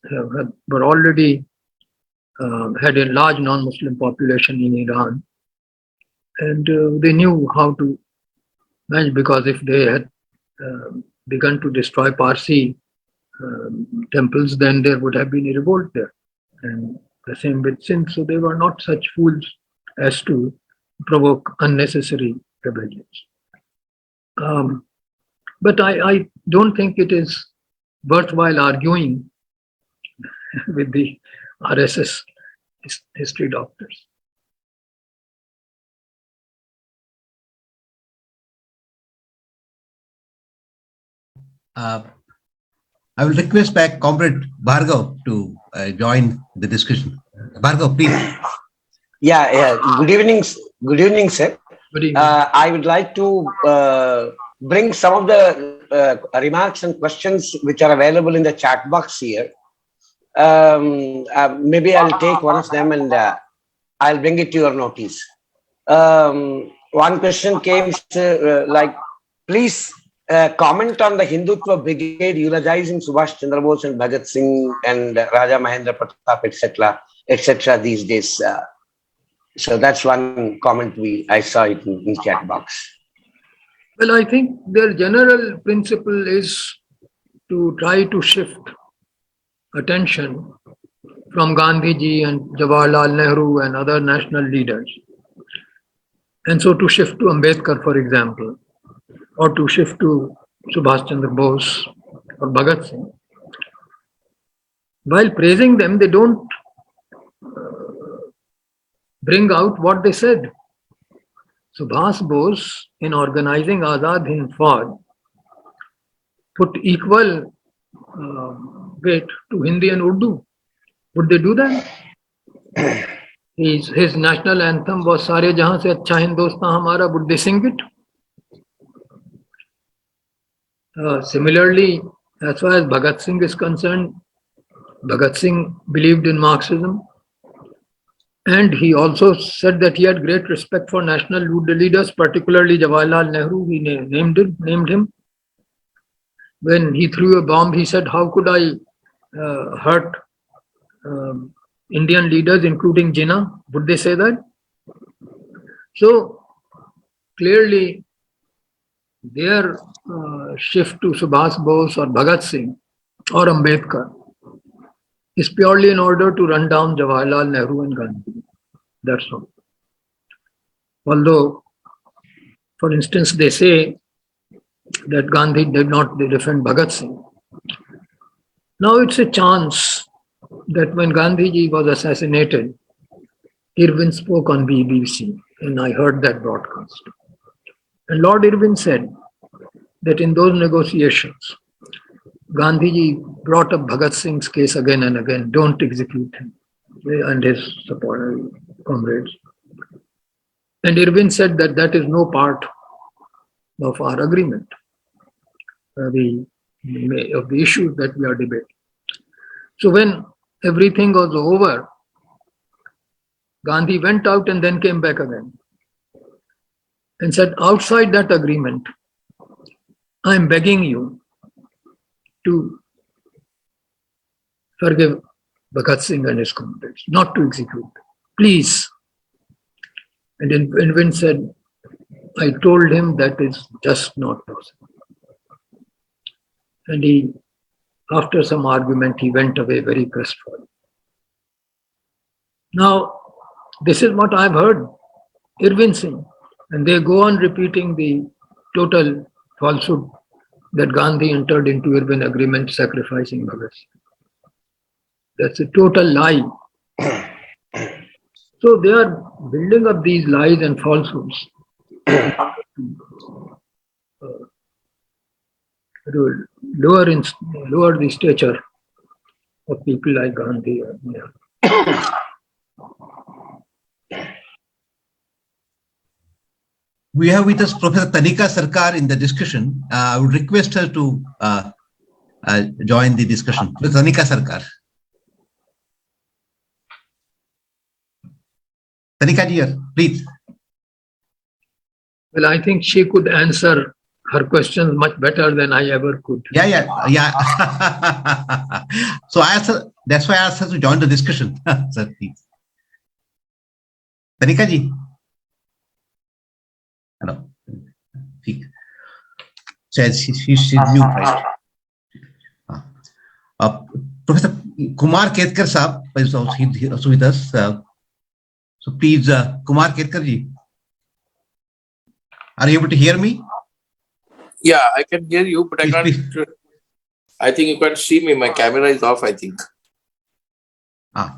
were already had a large non-Muslim population in Iran, and they knew how to manage, because if they had begun to destroy Parsi temples, then there would have been a revolt there. And the same with Sindh. So they were not such fools as to provoke unnecessary rebellions. But I don't think it is worthwhile arguing with the RSS history doctors. I will request back Comrade Bhargav to join the discussion. Bhargav, please. Yeah. Good evening, sir. Good evening. I would like to bring some of the remarks and questions which are available in the chat box here. Maybe I'll take one of them and I'll bring it to your notice. One question came like, please comment on the Hindutva brigade eulogizing Subhash Chandra Bose and Bhagat Singh and Raja Mahendra Pratap, etc. these days. So that's one comment I saw it in chat box. Well, I think their general principle is to try to shift attention from Gandhiji and Jawaharlal Nehru and other national leaders. And so to shift to Ambedkar, for example, or to shift to Subhash Chandra Bose or Bhagat Singh. While praising them, they don't bring out what they said. Subhash Bose, in organizing Azad Hind Fauj, put equal weight to Hindi and Urdu. Would they do that? His national anthem was Sare Jahan Se Achha Hindustan Hamara. Would they sing it? Similarly, as far as Bhagat Singh is concerned, Bhagat Singh believed in Marxism, and he also said that he had great respect for national leaders, particularly Jawaharlal Nehru. He named him. When he threw a bomb, he said, "How could I hurt Indian leaders, including Jinnah?" Would they say that? So clearly, their shift to Subhas Bose or Bhagat Singh or Ambedkar is purely in order to run down Jawaharlal Nehru and Gandhi. That's all. Although, for instance, they say that Gandhi did not defend Bhagat Singh. Now it's a chance that when Gandhiji was assassinated, Irwin spoke on BBC, and I heard that broadcast. And Lord Irwin said that in those negotiations, Gandhiji brought up Bhagat Singh's case again and again. Don't execute him and his comrades. And Irwin said that that is no part of our agreement, of the issues that we are debating. So when everything was over, Gandhi went out and then came back again and said, outside that agreement, I'm begging you to forgive Bhagat Singh and his comrades, not to execute. Please. And Irwin said, I told him that is just not possible. And after some argument, he went away very crestfallen. Now, this is what I've heard Irwin saying. And they go on repeating the total falsehood that Gandhi entered into Irwin agreement sacrificing Bhagat Singh. That's a total lie. So they are building up these lies and falsehoods to lower the stature of people like Gandhi. We have with us Professor Tanika Sarkar in the discussion. I would request her to join the discussion. Professor Tanika Sarkar. Tanika ji, please. Well, I think she could answer her questions much better than I ever could. Yeah. So that's why I asked her to join the discussion. Sir, please. Tanika ji. Hello. She's new, right? Professor Kumar Ketkar Saab is also with us. So please, Kumar Ketkar ji, are you able to hear me? Yeah, I can hear you, but Please, I can't. please. I think you can't see me. My camera is off, I think.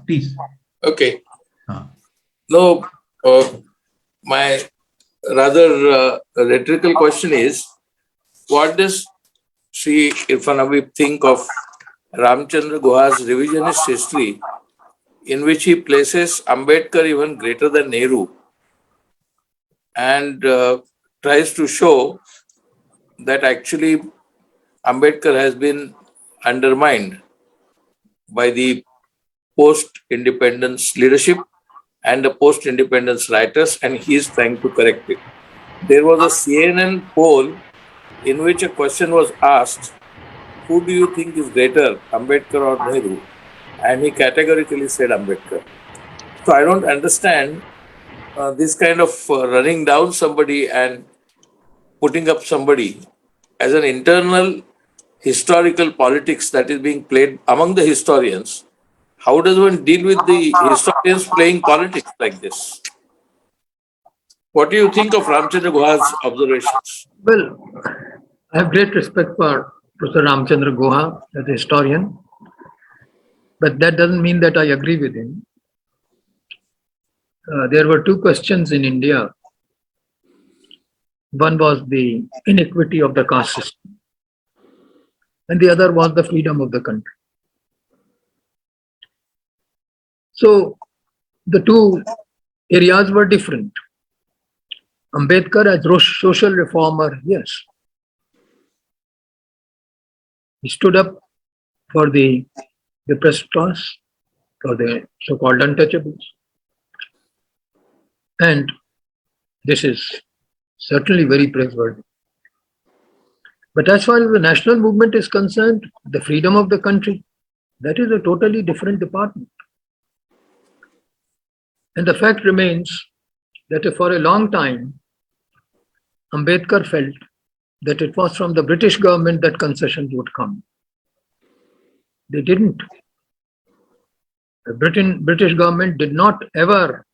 Please. Okay. No, my rather rhetorical question is, what does Sri Irfan Habib think of Ramchandra Guha's revisionist history, in which he places Ambedkar even greater than Nehru, and tries to show that actually Ambedkar has been undermined by the post-independence leadership and the post-independence writers, and he is trying to correct it. There was a CNN poll in which a question was asked, who do you think is greater, Ambedkar or Nehru? And he categorically said Ambedkar. So I don't understand this kind of running down somebody and putting up somebody as an internal historical politics that is being played among the historians. How does one deal with the historians playing politics like this? What do you think of Ramchandra Guha's observations? Well, I have great respect for Professor Ramchandra Guha as a historian, but that doesn't mean that I agree with him. There were two questions in India. One was the inequity of the caste system. and the other was the freedom of the country. So the two areas were different. Ambedkar as social reformer, yes. He stood up for the depressed class, for the so-called untouchables. And this is certainly very praiseworthy. But as far as the national movement is concerned, the freedom of the country, that is a totally different department. And the fact remains that for a long time, Ambedkar felt that it was from the British government that concessions would come. They didn't. The British government did not ever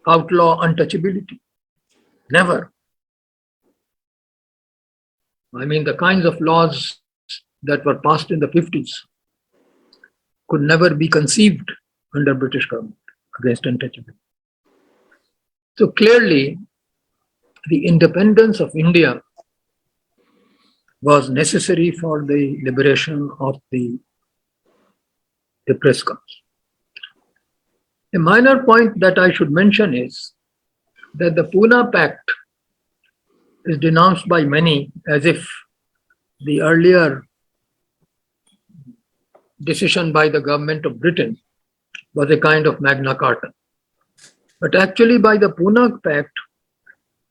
outlaw untouchability. Never. I mean, the kinds of laws that were passed in the 50s could never be conceived under British government against untouchability. So clearly, the independence of India was necessary for the liberation of the depressed class. A minor point that I should mention is that the Pune Pact is denounced by many as if the earlier decision by the government of Britain was a kind of Magna Carta. But actually by the Pune Pact,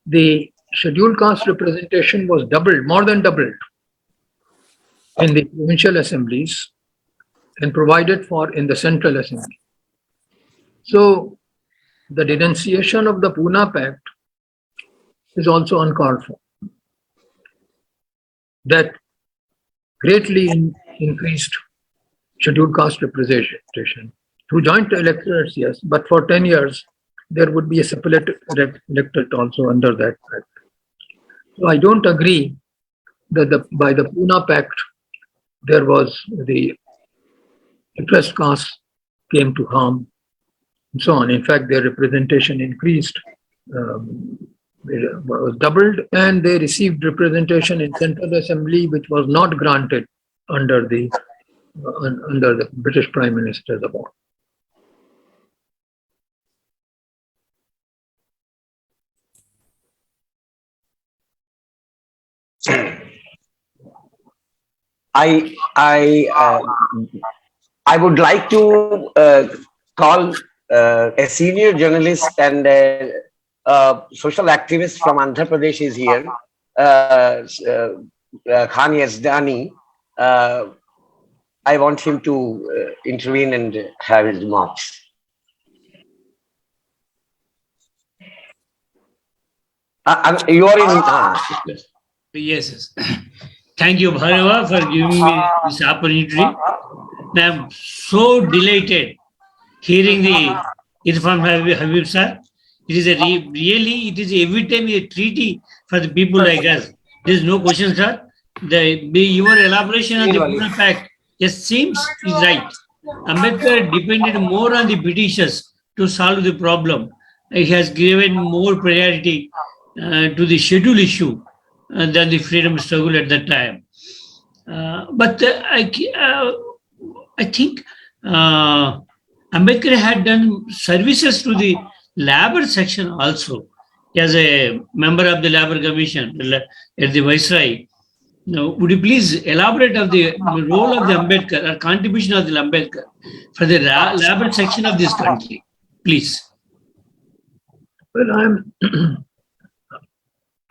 the scheduled caste representation was doubled, more than doubled in the provincial assemblies and provided for in the central assembly. So the denunciation of the Pune Pact is also uncalled for. That greatly increased scheduled caste representation through joint electorates, yes, but for 10 years there would be a separate electorate also under that pact. So I don't agree that by the Pune Pact there was the depressed caste came to harm and so on. In fact, their representation increased, was doubled, and they received representation in Central Assembly, which was not granted under the British Prime Minister's award. I would like to call a senior journalist and social activist from Andhra Pradesh is here, Khan Yazdani. I want him to intervene and have his remarks. You are in. Yes. Thank you, Bharava, for giving me this opportunity. I'm so delighted hearing the Irfan Habib sir. It is really, it is every time a treaty for the people like us. There is no question, sir. Your elaboration on the Pune Pact just seems is right. Ambedkar depended more on the Britishers to solve the problem. He has given more priority to the schedule issue than the freedom struggle at that time. But I think Ambedkar had done services to the labor section also as a member of the Labor Commission at the Viceroy. Now, would you please elaborate of the role of the Ambedkar or contribution of the Ambedkar for the labor section of this country, please? Well,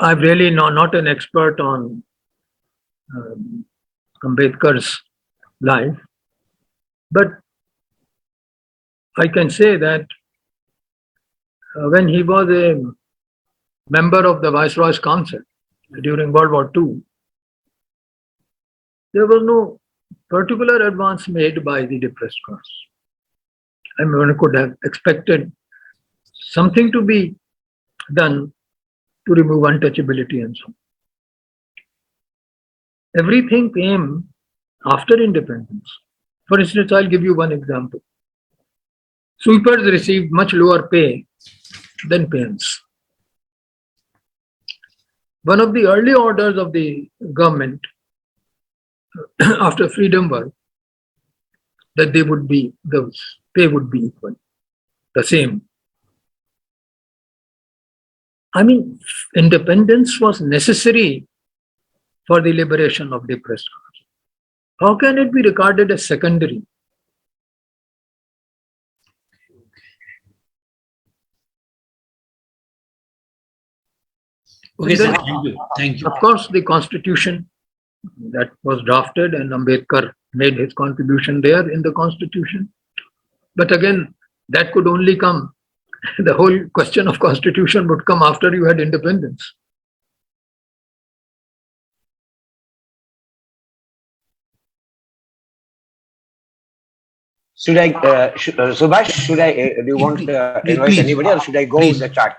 I'm really not an expert on Ambedkar's life, but I can say that when he was a member of the Viceroy's Council during World War II, there was no particular advance made by the depressed class. I mean, one could have expected something to be done to remove untouchability and so on. Everything came after independence. For instance, I'll give you one example. Sweepers received much lower pay than pains. One of the early orders of the government after freedom were that they would be, the pay would be equal, the same. I mean, independence was necessary for the liberation of the oppressed class. How can it be regarded as secondary? Okay, And sir. then, Thank you. Thank you. of course, the constitution that was drafted, and Ambedkar made his contribution there in the constitution. But again, that could only come, the whole question of constitution would come after you had independence. Should I, Subhash, should I, do you want to invite Please. anybody or should I go Please. with the chat?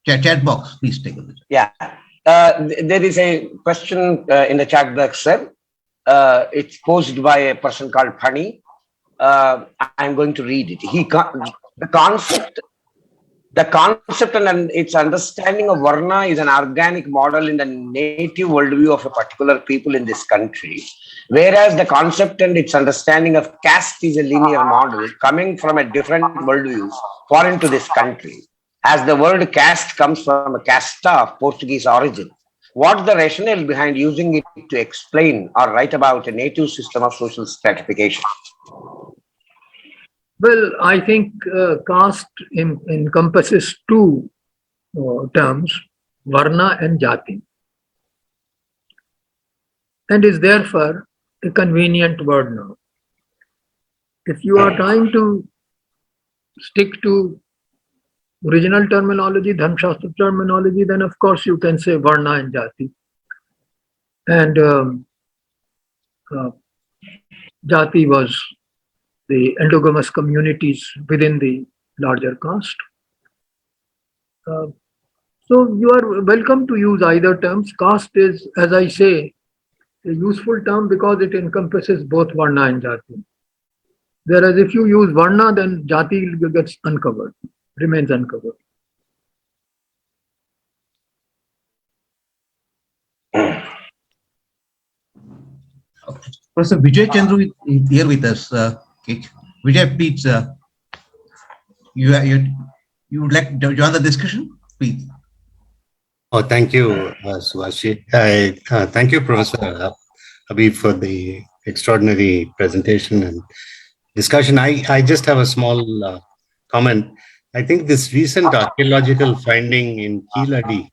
Chat box, please take a look. Yeah. There is a question in the chat box, sir. It's posed by a person called Pani. I'm going to read it. The concept and its understanding of Varna is an organic model in the native worldview of a particular people in this country, whereas the concept and its understanding of caste is a linear model coming from a different worldview foreign to this country, as the word caste comes from a casta of Portuguese origin. What's the rationale behind using it to explain or write about a native system of social stratification? Well, I think caste encompasses two terms, Varna and Jati, and is therefore a convenient word now. If you are trying to stick to original terminology, Dharmashastra terminology, then of course you can say Varna and Jati. And Jati was the endogamous communities within the larger caste. So you are welcome to use either terms. Caste is, as I say, a useful term because it encompasses both Varna and Jati. Whereas if you use Varna, then Jati gets uncovered, remains uncovered. Professor Vijay Chandru is here with us. Vijay, please, you would like to join the discussion, please. Oh, thank you, Subhash. Thank you, Professor Habib, for the extraordinary presentation and discussion. I just have a small comment. I think this recent archaeological finding in Keeladi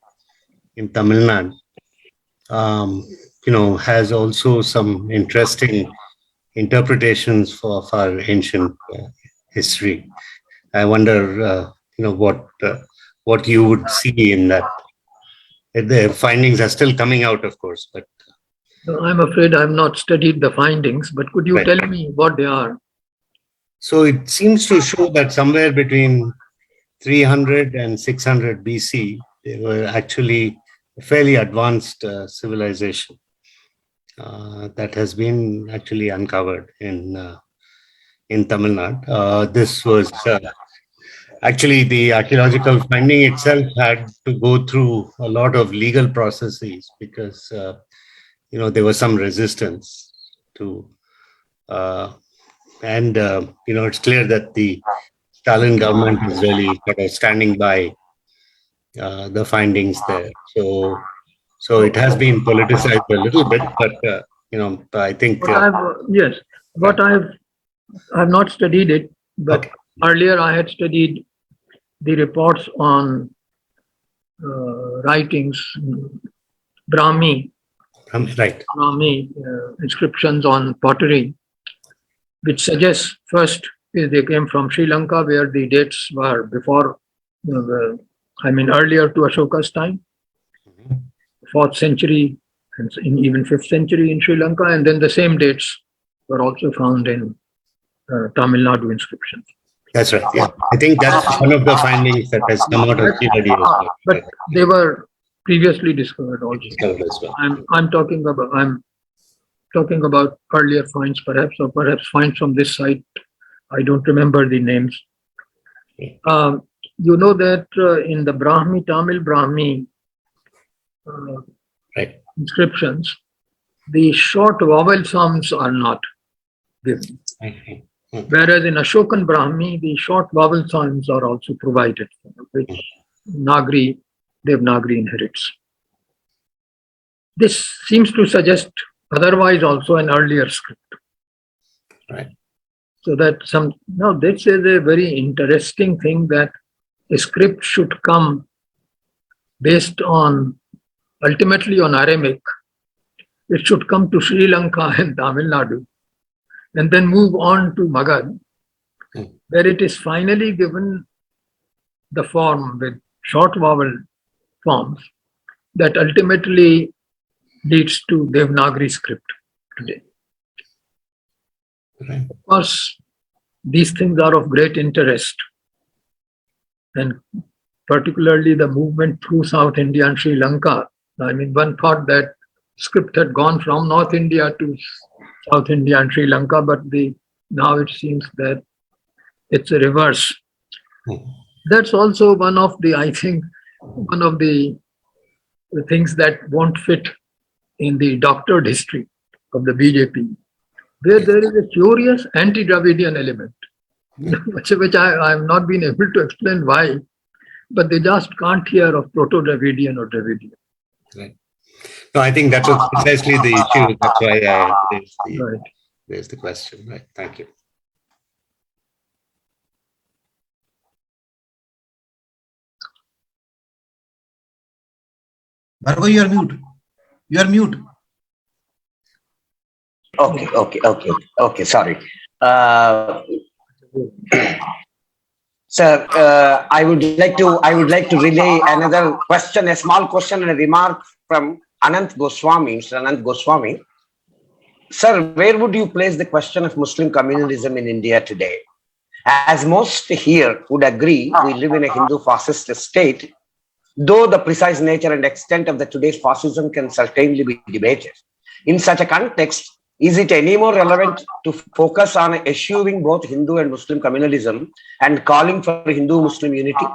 in Tamil Nadu, has also some interesting interpretations of our ancient history. I wonder, what you would see in that. The findings are still coming out, of course, but I'm afraid I've not studied the findings, but could you Right. tell me what they are? so it seems to show that somewhere between 300 and 600 BC, they were actually a fairly advanced civilization that has been actually uncovered in Tamil Nadu. This was actually the archaeological finding itself had to go through a lot of legal processes because there was some resistance to, it's clear that the Stalin government is really sort of standing by the findings there. So it has been politicized a little bit, but I think But I've not studied it, but okay. earlier I had studied the reports on writings, Brahmi Right. Inscriptions on pottery, which suggests first they came from Sri Lanka, where the dates were before, earlier to Ashoka's time, 4th century and even 5th century in Sri Lanka, and then the same dates were also found in Tamil Nadu inscriptions. That's right. Yeah, I think that's one of the findings that has come out of Keeladi. But they were previously discovered also. As well. I'm talking about earlier finds, perhaps, or perhaps finds from this site. I don't remember the names. You know that in the Tamil Brahmi Right. inscriptions, the short vowel sounds are not given. Whereas in Ashokan Brahmi, the short vowel sounds are also provided, which Devanagari inherits. This seems to suggest otherwise also an earlier script. Right. So that now this is a very interesting thing, that a script should come based on, ultimately on Aramaic. It should come to Sri Lanka and Tamil Nadu and then move on to Mughal, where it is finally given the form with short vowel forms that ultimately leads to Devanagari script today. Right. Of course, these things are of great interest, and particularly the movement through South India and Sri Lanka. I mean, one thought that script had gone from North India to South India and Sri Lanka, but now it seems that it's a reverse. That's also one of the things that won't fit in the doctored history of the BJP, where there is a curious anti-Dravidian element, which I have not been able to explain why, but they just can't hear of Proto-Dravidian or Dravidian. Right. No, I think that was precisely the issue. That's why I raised the question. Right. Thank you. Bhargav, you are mute. You are mute. Okay. Sorry. Sir, I would like to relay another question, a small question and a remark from Anant Goswami, Mr. Anant Goswami. Sir, where would you place the question of Muslim communalism in India today? As most here would agree, we live in a Hindu fascist state, though the precise nature and extent of today's fascism can certainly be debated. In such a context, is it any more relevant to focus on eschewing both Hindu and Muslim communalism and calling for Hindu-Muslim unity?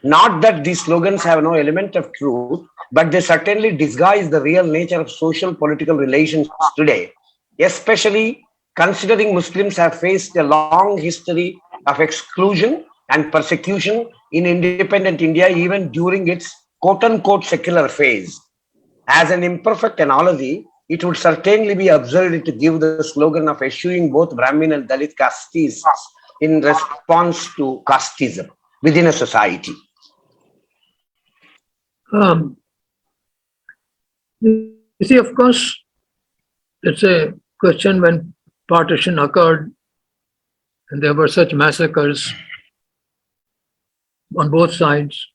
Not that these slogans have no element of truth, but they certainly disguise the real nature of social political relations today, especially considering Muslims have faced a long history of exclusion and persecution in independent India, even during its quote-unquote secular phase. As an imperfect analogy, it would certainly be absurd to give the slogan of eschewing both Brahmin and Dalit castes in response to casteism within a society. You see, of course, it's a question when partition occurred and there were such massacres on both sides.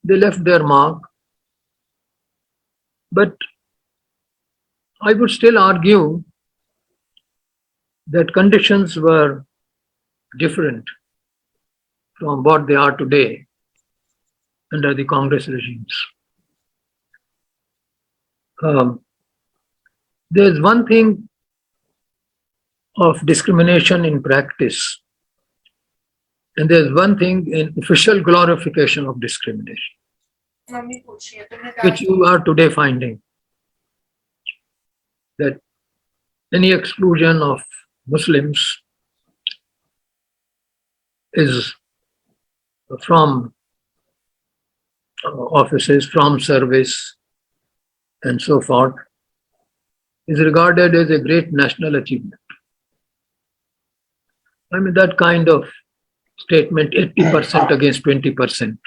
They left their mark. But I would still argue that conditions were different from what they are today under the Congress regimes. There's one thing of discrimination in practice, and there's one thing in official glorification of discrimination, which you are today finding, that any exclusion of Muslims is from offices, from service, and so forth, is regarded as a great national achievement. I mean, that kind of statement, 80% against 20%,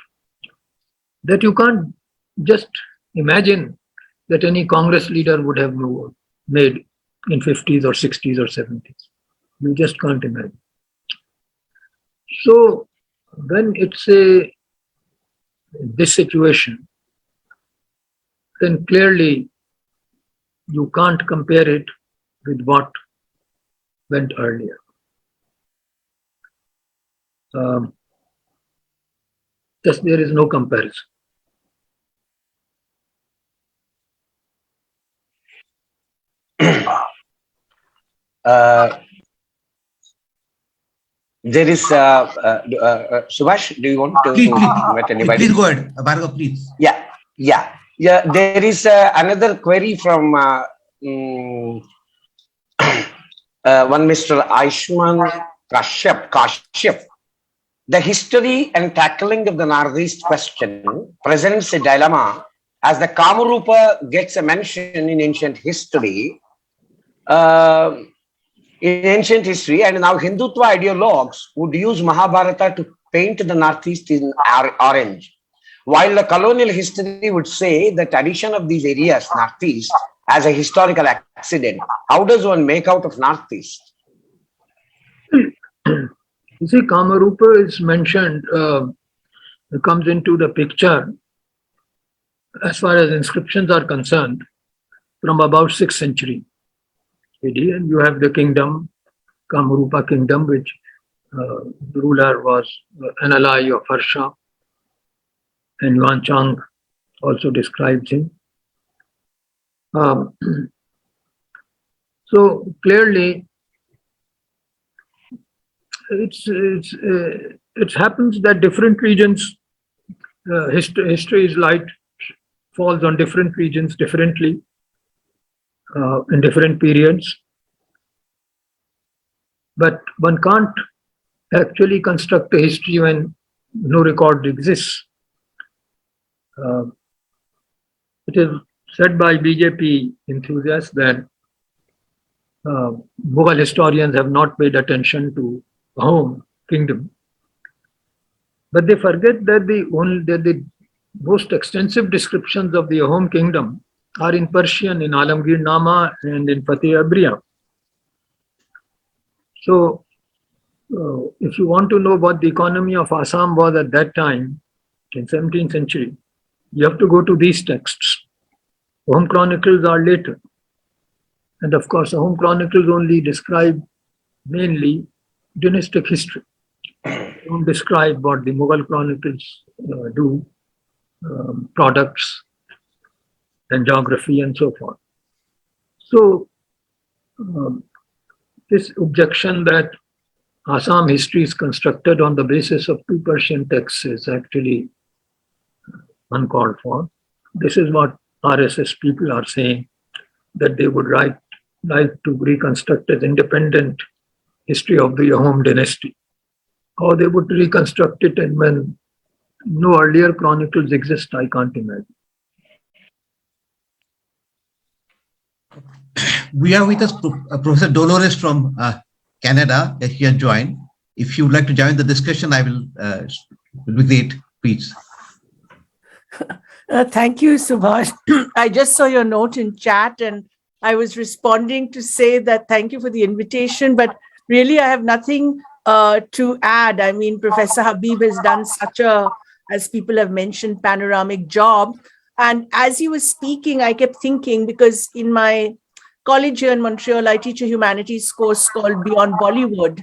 that you can't just imagine that any Congress leader would have made in 50s or 60s or 70s. You just can't imagine. So when it's this situation, then clearly you can't compare it with what went earlier. Just there is no comparison. There is Subhash, do you want to invite anybody? Please go ahead, Bhargav, please. Yeah. There is another query from one Mr. Aishman Kashyap. The history and tackling of the Northeast question presents a dilemma as the Kamarupa gets a mention in ancient history. And now Hindutva ideologues would use Mahabharata to paint the Northeast in orange, while the colonial history would say that addition of these areas, Northeast, as a historical accident. How does one make out of Northeast? You see, Kamarupa is mentioned, comes into the picture as far as inscriptions are concerned from about 6th century AD, and you have the kingdom, Kamarupa kingdom, which the ruler was an ally of Harsha, and Yuan Chang also describes him. So clearly, it happens that different regions, history is light, falls on different regions differently in different periods. But one can't actually construct a history when no record exists. It is said by BJP enthusiasts that Mughal historians have not paid attention to Ahom kingdom, but they forget that the most extensive descriptions of the Ahom kingdom are in Persian, in Alamgir Nama, and in Fateh Abriya. So, if you want to know what the economy of Assam was at that time, in 17th century, you have to go to these texts. Ahom chronicles are later. And of course, Ahom chronicles only describe mainly dynastic history. They don't describe what the Mughal chronicles do, products and geography and so forth. So, this objection that Assam history is constructed on the basis of 2 Persian texts is actually uncalled for. This is what RSS people are saying, that they would like to reconstruct an independent history of the Ahom dynasty. How they would reconstruct it, and when no earlier chronicles exist, I can't imagine. We are with us Professor Dolores from Canada. He has joined. If you would like to join the discussion, I will be great, please. Thank you, Subhash. I just saw your note in chat and I was responding to say that thank you for the invitation, but really I have nothing to add. I mean, Professor Habib has done such a, as people have mentioned, panoramic job. And as he was speaking, I kept thinking, because in my college here in Montreal, I teach a humanities course called Beyond Bollywood.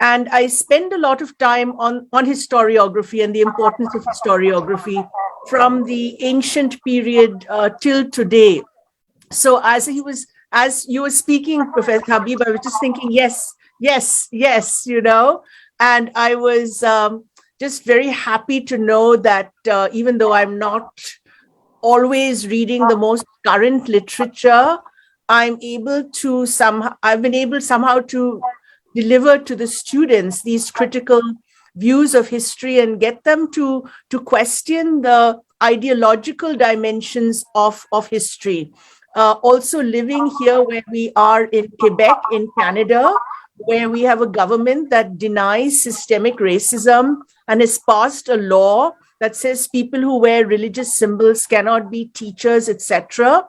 And I spend a lot of time on historiography and the importance of historiography from the ancient period till today. So as you were speaking, Professor Habib, I was just thinking, yes, you know, and I was just very happy to know that even though I'm not always reading the most current literature, I've been able somehow to deliver to the students these critical views of history and get them to question the ideological dimensions of history. Also living here where we are in Quebec, in Canada, where we have a government that denies systemic racism and has passed a law that says people who wear religious symbols cannot be teachers, etc.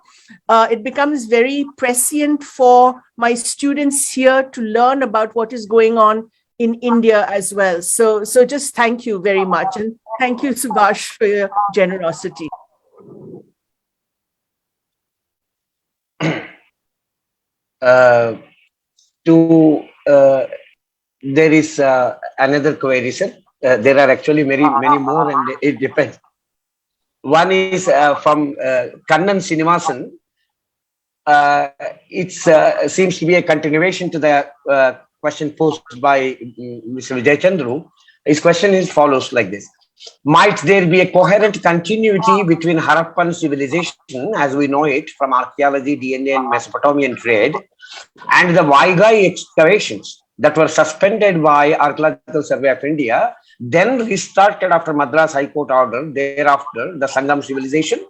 It becomes very prescient for my students here to learn about what is going on in India as well. So just thank you very much. And thank you, Subhash, for your generosity. There is another query, sir. There are actually many more, and it depends. One is from Kannan Sinivasan. It seems to be a continuation to the question posed by Mr. Vijay Chandru. His question is follows like this. Might there be a coherent continuity between Harappan civilization, as we know it from archaeology, DNA, and Mesopotamian trade, and the Vaigai excavations that were suspended by Archaeological Survey of India, then restarted after Madras High Court order, thereafter the Sangam civilization?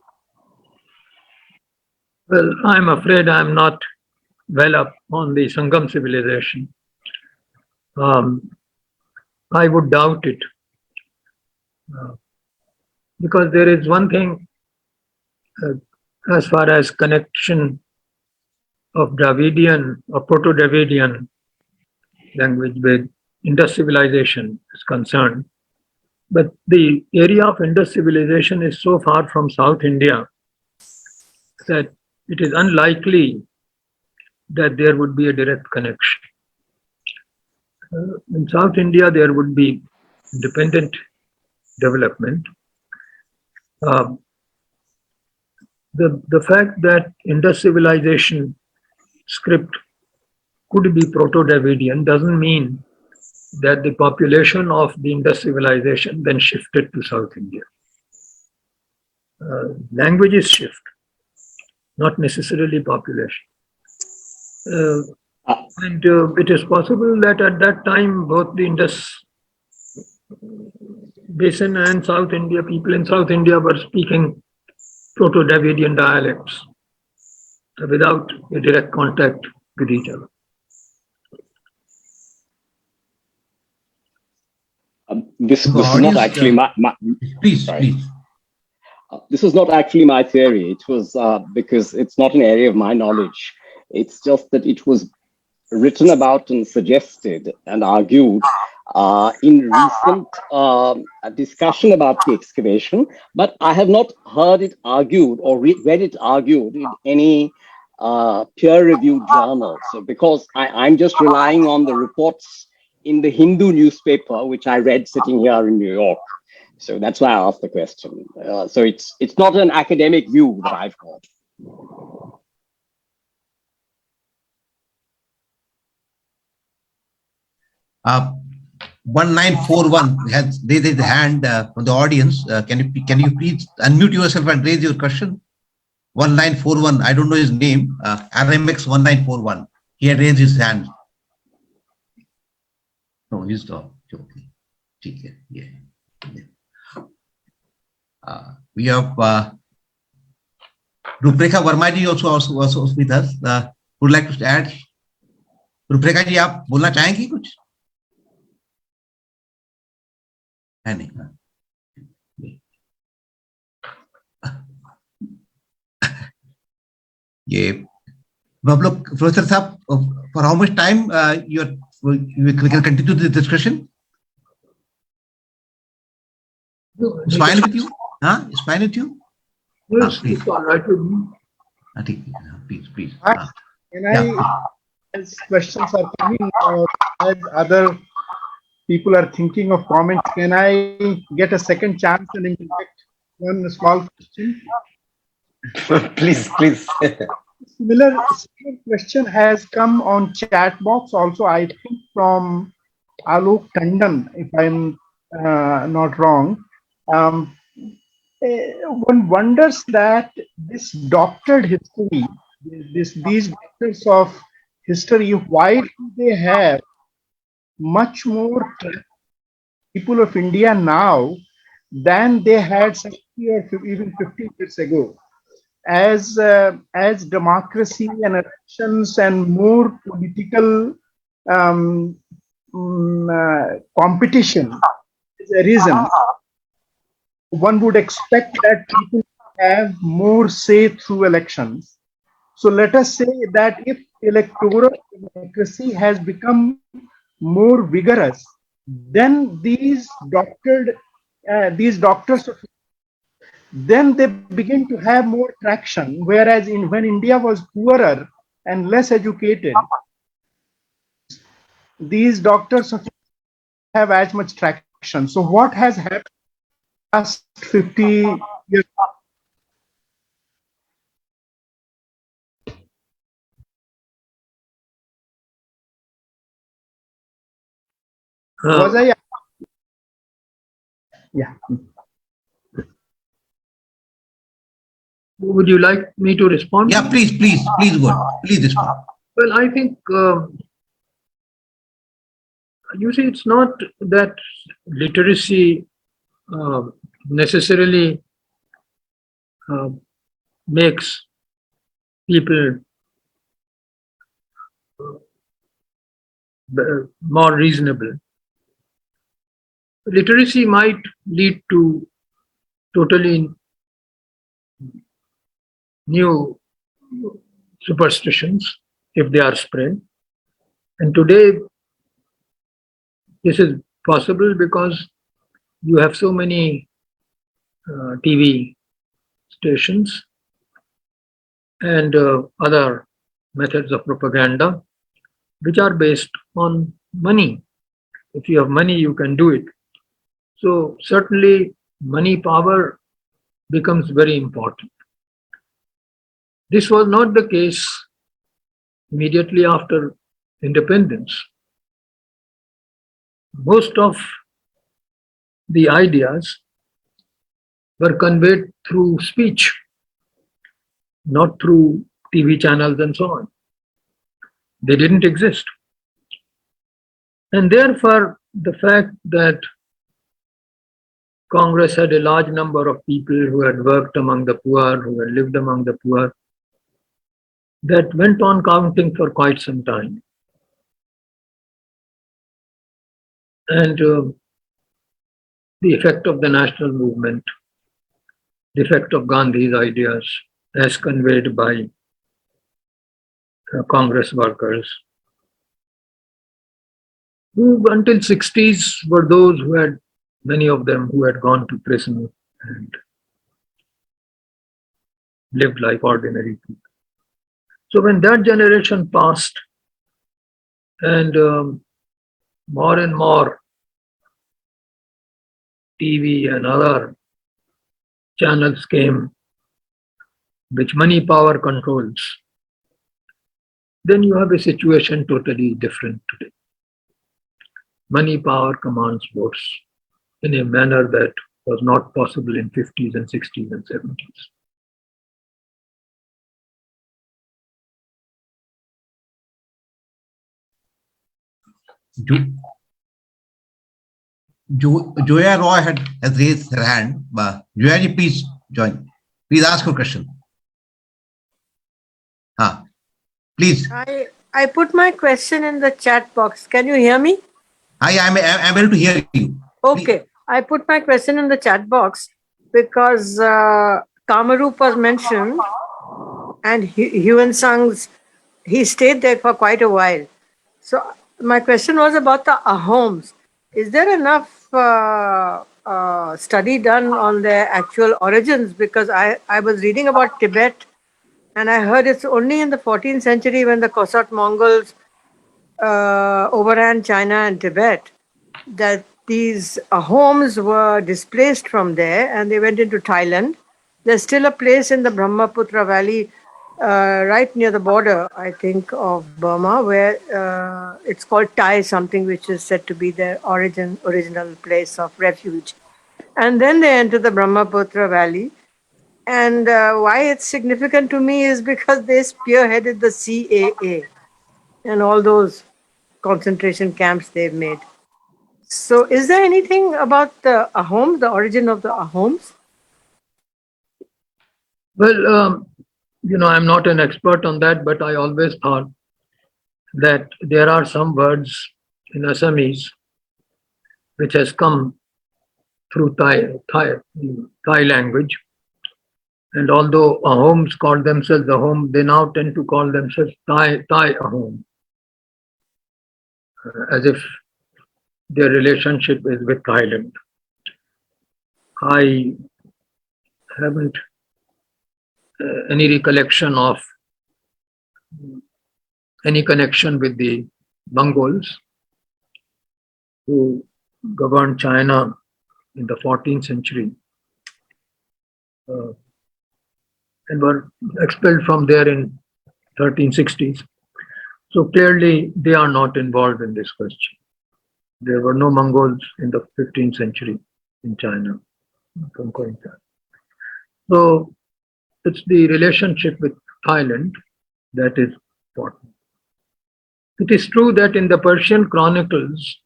Well, I'm afraid I'm not well up on the Sangam civilization. I would doubt it. Because there is one thing as far as connection of Dravidian or Proto-Dravidian language with Indus civilization is concerned. But the area of Indus civilization is so far from South India that it is unlikely that there would be a direct connection. In South India, there would be independent development. The fact that Indus civilization script could be Proto-Dravidian doesn't mean that the population of the Indus civilization then shifted to South India. Languages shift, not necessarily population. And it is possible that at that time, both the Indus Basin and South India, people in South India were speaking Proto-Dravidian dialects without a direct contact with each other. This is not actually my please. This is not actually my theory. It was because it's not an area of my knowledge. It's just that it was written about and suggested and argued in recent discussion about the excavation, but I have not heard it argued or read it argued in any peer-reviewed journal. So because I'm just relying on the reports in the Hindu newspaper, which I read sitting here in New York. So that's why I asked the question. So it's not an academic view that I've got. 1941 has raised his hand from the audience. Can you please unmute yourself and raise your question? 1941. I don't know his name. RMX 1941. He had raised his hand. No, he's not. Okay. Yeah. We have Ruprekha Verma ji also with us. Would like to add? Ruprekha ji, आप बोलना चाहेंगी कुछ? है नहीं. ये अब लोग professor साहब, for how much time you can continue the discussion? It's fine with you? It's fine with you? Yes, it's all right with me. Please. As questions are coming, as other people are thinking of comments, can I get a second chance and interject one small question? Please. Similar question has come on chat box also, I think from Alok Tandon, if I'm not wrong. One wonders that this doctored history, these doctors of history, why do they have much more people of India now than they had 60 or even 50 years ago? As democracy and elections and more political competition is arisen, one would expect that people have more say through elections. So let us say that if electoral democracy has become more vigorous, then these doctors of then they begin to have more traction, whereas when India was poorer and less educated, these doctors have as much traction. So what has happened last 50 years? Yeah. Would you like me to respond? Yeah, please go ahead. Please respond. Well, I think, you see, it's not that literacy necessarily uh, makes people more reasonable. Literacy might lead to totally new superstitions if they are spread. And today, this is possible because you have so many TV stations and other methods of propaganda which are based on money. If you have money, you can do it. So certainly money power becomes very important. This was not the case immediately after independence. Most of the ideas were conveyed through speech, not through TV channels and so on. They didn't exist. And therefore, the fact that Congress had a large number of people who had worked among the poor, who had lived among the poor, that went on counting for quite some time. And the effect of the national movement, the effect of Gandhi's ideas as conveyed by Congress workers, who until 60s were those who had, many of them who had gone to prison and lived like ordinary people. So when that generation passed and more TV and other channels came which money power controls, then you have a situation totally different today. Money power commands votes in a manner that was not possible in 50s and 60s and 70s. Joya Roy has raised her hand. Joya ji, please join. Please ask your question. Please. I put my question in the chat box. Can you hear me? I'm able to hear you. Okay. I put my question in the chat box because Kamarup was mentioned and Huan Sang's, he stayed there for quite a while. So my question was about the Ahoms. Is there enough study done on their actual origins? Because I was reading about Tibet and I heard it's only in the 14th century when the Kossuth Mongols overran China and Tibet that these Ahoms were displaced from there and they went into Thailand. There's still a place in the Brahmaputra Valley right near the border, I think, of Burma, where it's called Thai something, which is said to be their original place of refuge. And then they enter the Brahmaputra Valley. And why it's significant to me is because they spearheaded the CAA and all those concentration camps they've made. So is there anything about the Ahoms, the origin of the Ahoms? Well, I'm not an expert on that, but I always thought that there are some words in Assamese which has come through Thai language. And although Ahoms call themselves Ahom, they now tend to call themselves Thai Ahom, as if their relationship is with Thailand. I haven't any recollection of any connection with the Mongols who governed China in the 14th century and were expelled from there in 1360s. So clearly they are not involved in this question. There were no Mongols in the 15th century in China, conquering China. So it's the relationship with Thailand that is important. It is true that in the Persian chronicles,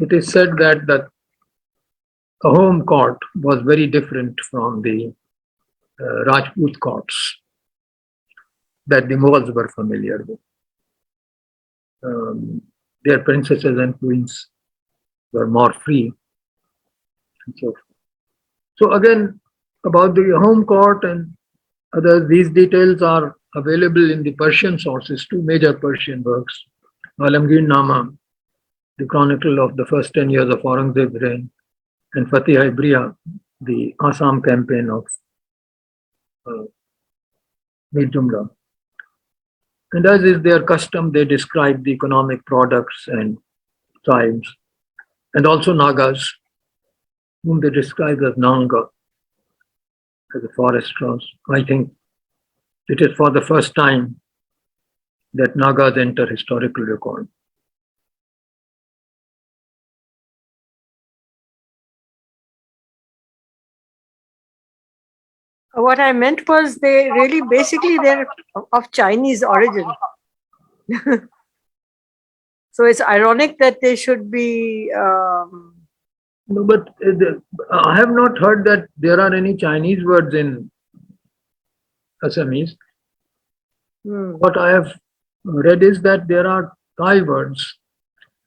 it is said that the home court was very different from the Rajput courts that the Mughals were familiar with. Their princesses and queens were more free. And so forth. So again, about the home court and others, these details are available in the Persian sources, two major Persian works, Alamgir Nama, the chronicle of the first 10 years of Aurangzeb's reign, and Fatih-i-Briya, the Assam campaign of Mir Jumla. And as is their custom, they describe the economic products and tribes, and also Nagas, whom they describe as Nanga, as a forest cross. I think it is for the first time that Nagas enter historical record. What I meant was they really basically they're of Chinese origin. So it's ironic that they should be. No, but I have not heard that there are any Chinese words in Assamese. What I have read is that there are Thai words,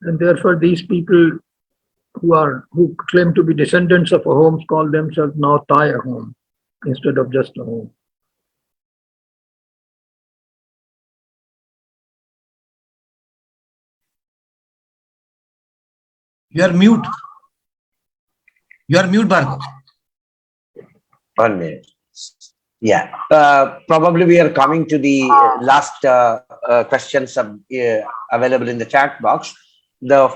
and therefore these people who claim to be descendants of a home call themselves now Thai a home instead of just a home. You are mute. You are mute, Bhargav. 1 minute. Yeah, probably we are coming to the last questions available in the chat box. There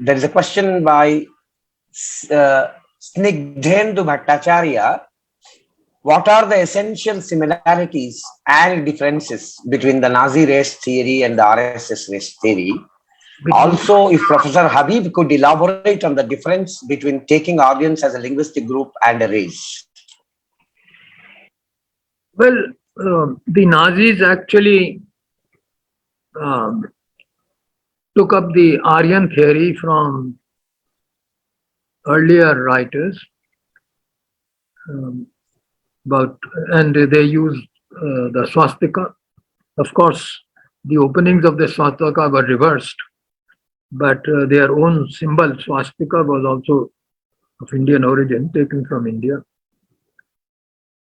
is a question by Snigdhendu Bhattacharya. What are the essential similarities and differences between the Nazi race theory and the RSS race theory? Also, if Professor Habib could elaborate on the difference between taking Aryans as a linguistic group and a race. Well, the Nazis actually took up the Aryan theory from earlier writers, and they used the swastika. Of course, the openings of the swastika were reversed, but their own symbol, swastika, was also of Indian origin, taken from India.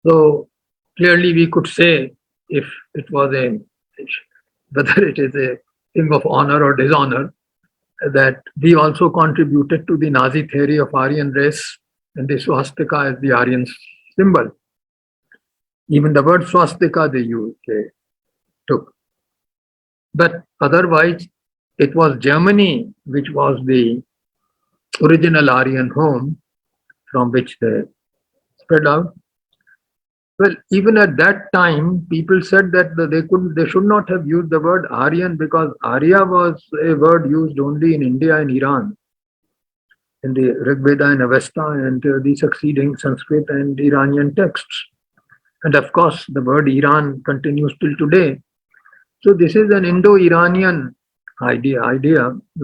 So clearly we could say, if it was whether it is a thing of honor or dishonor, that we also contributed to the Nazi theory of Aryan race, and the swastika is the Aryan symbol. Even the word swastika they took. But otherwise, it was Germany which was the original Aryan home from which they spread out. Well, even at that time, people said that they should not have used the word Aryan, because Arya was a word used only in India and Iran, in the Rig Veda and Avesta and the succeeding Sanskrit and Iranian texts. And of course, the word Iran continues till today. So this is an Indo-Iranian idea,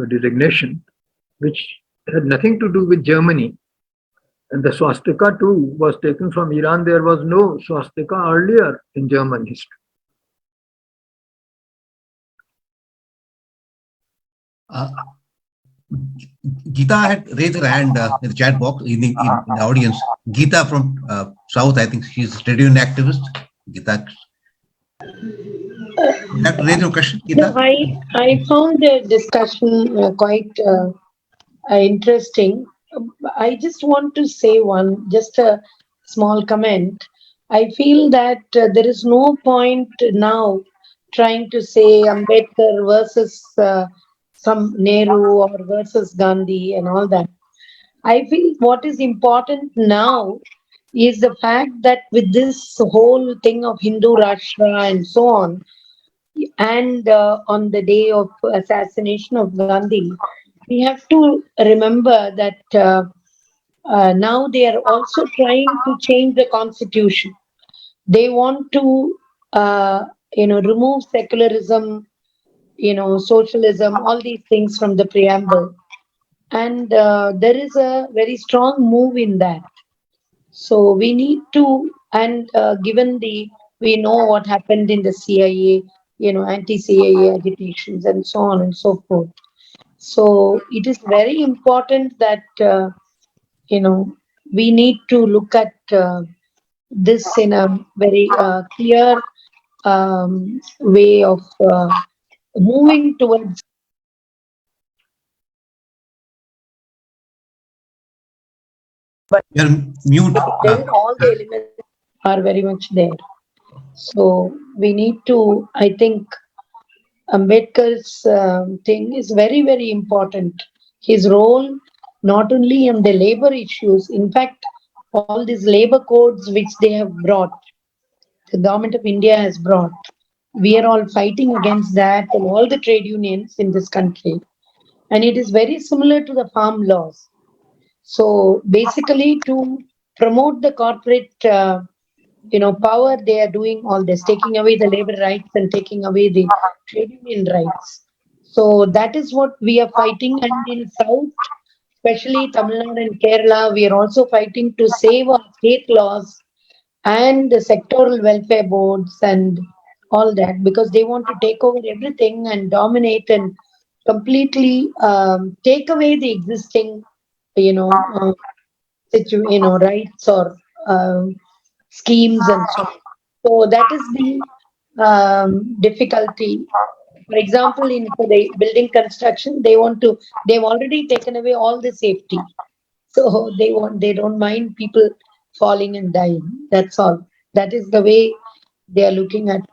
designation, which had nothing to do with Germany. And the swastika too was taken from Iran. There was no swastika earlier in German history. Geeta had raised her hand in the chat box in the audience. Geeta from South, I think she's a trade union activist. Geeta, you have to raise your question, Geeta. No, I found the discussion quite interesting. I just want to say just a small comment. I feel that there is no point now trying to say Ambedkar versus some Nehru or versus Gandhi and all that. I feel what is important now is the fact that with this whole thing of Hindu Rashtra and so on, and on the day of assassination of Gandhi, we have to remember that Now they are also trying to change the constitution. They want to, remove secularism, socialism, all these things from the preamble. And there is a very strong move in that. So we need to, and given we know what happened in the CIA, anti-CIA agitations and so on and so forth. So it is very important that, we need to look at this in a very clear way of moving towards. You're mute. There, all the elements are very much there. So we need to, I think, Ambedkar's thing is very, very important. His role, not only on the labor issues, in fact, all these labor codes which they have brought, the government of India has brought, we are all fighting against that and all the trade unions in this country. And it is very similar to the farm laws. So basically, to promote the corporate, power, they are doing all this, taking away the labor rights and taking away the trade union rights. So that is what we are fighting. And in South, especially Tamil Nadu and Kerala, we are also fighting to save our state laws and the sectoral welfare boards and all that, because they want to take over everything and dominate and completely take away the existing, you know, uh, rights or schemes and so on. So that is the difficulty. For example, for the building construction, they've already taken away all the safety. So they don't mind people falling and dying. That's all. That is the way they are looking at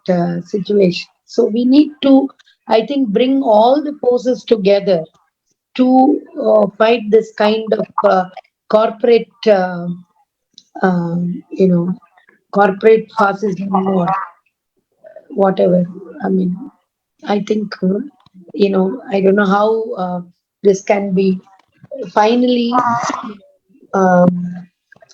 situation. So we need to, I think, bring all the forces together to fight this kind of corporate, corporate fascism or whatever. I mean, I think, I don't know how this can be finally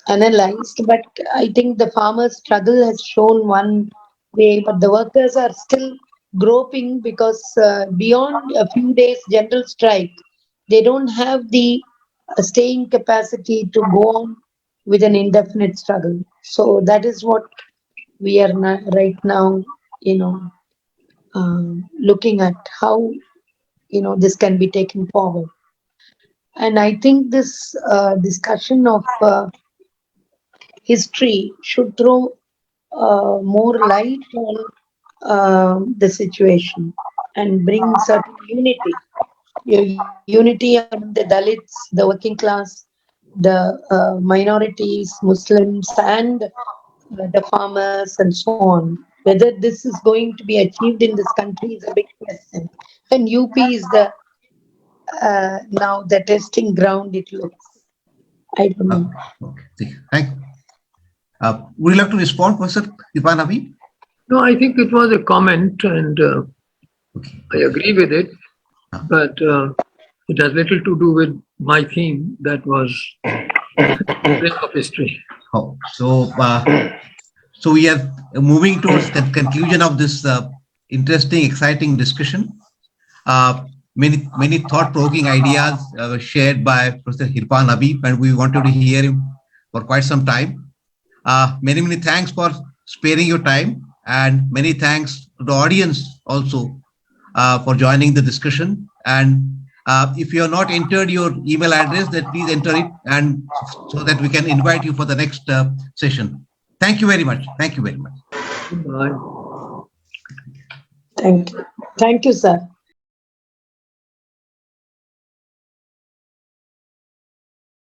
analyzed, but I think the farmers' struggle has shown one way, but the workers are still groping because beyond a few days general strike, they don't have the staying capacity to go on with an indefinite struggle. So that is what we are right now, looking at how, this can be taken forward. And I think this discussion of history should throw more light on the situation and bring certain unity. Unity among the Dalits, the working class, the minorities, Muslims, and the farmers, and so on. Whether this is going to be achieved in this country is a big question. And UP is now the testing ground, it looks. I don't know. Okay. Thank you. Would you like to respond, Professor Irfan Habib? No, I think it was a comment, and I agree with it, but it has little to do with my theme, that was break of history. Oh, so we are moving towards the conclusion of this interesting, exciting discussion. Many thought-provoking ideas were shared by Professor Irfan Habib, and we wanted to hear him for quite some time. Many thanks for sparing your time, and many thanks to the audience also for joining the discussion. And if you have not entered your email address, then please enter it, and so that we can invite you for the next session. Thank you very much. Thank you very much. Bye. Thank you. Thank you, sir.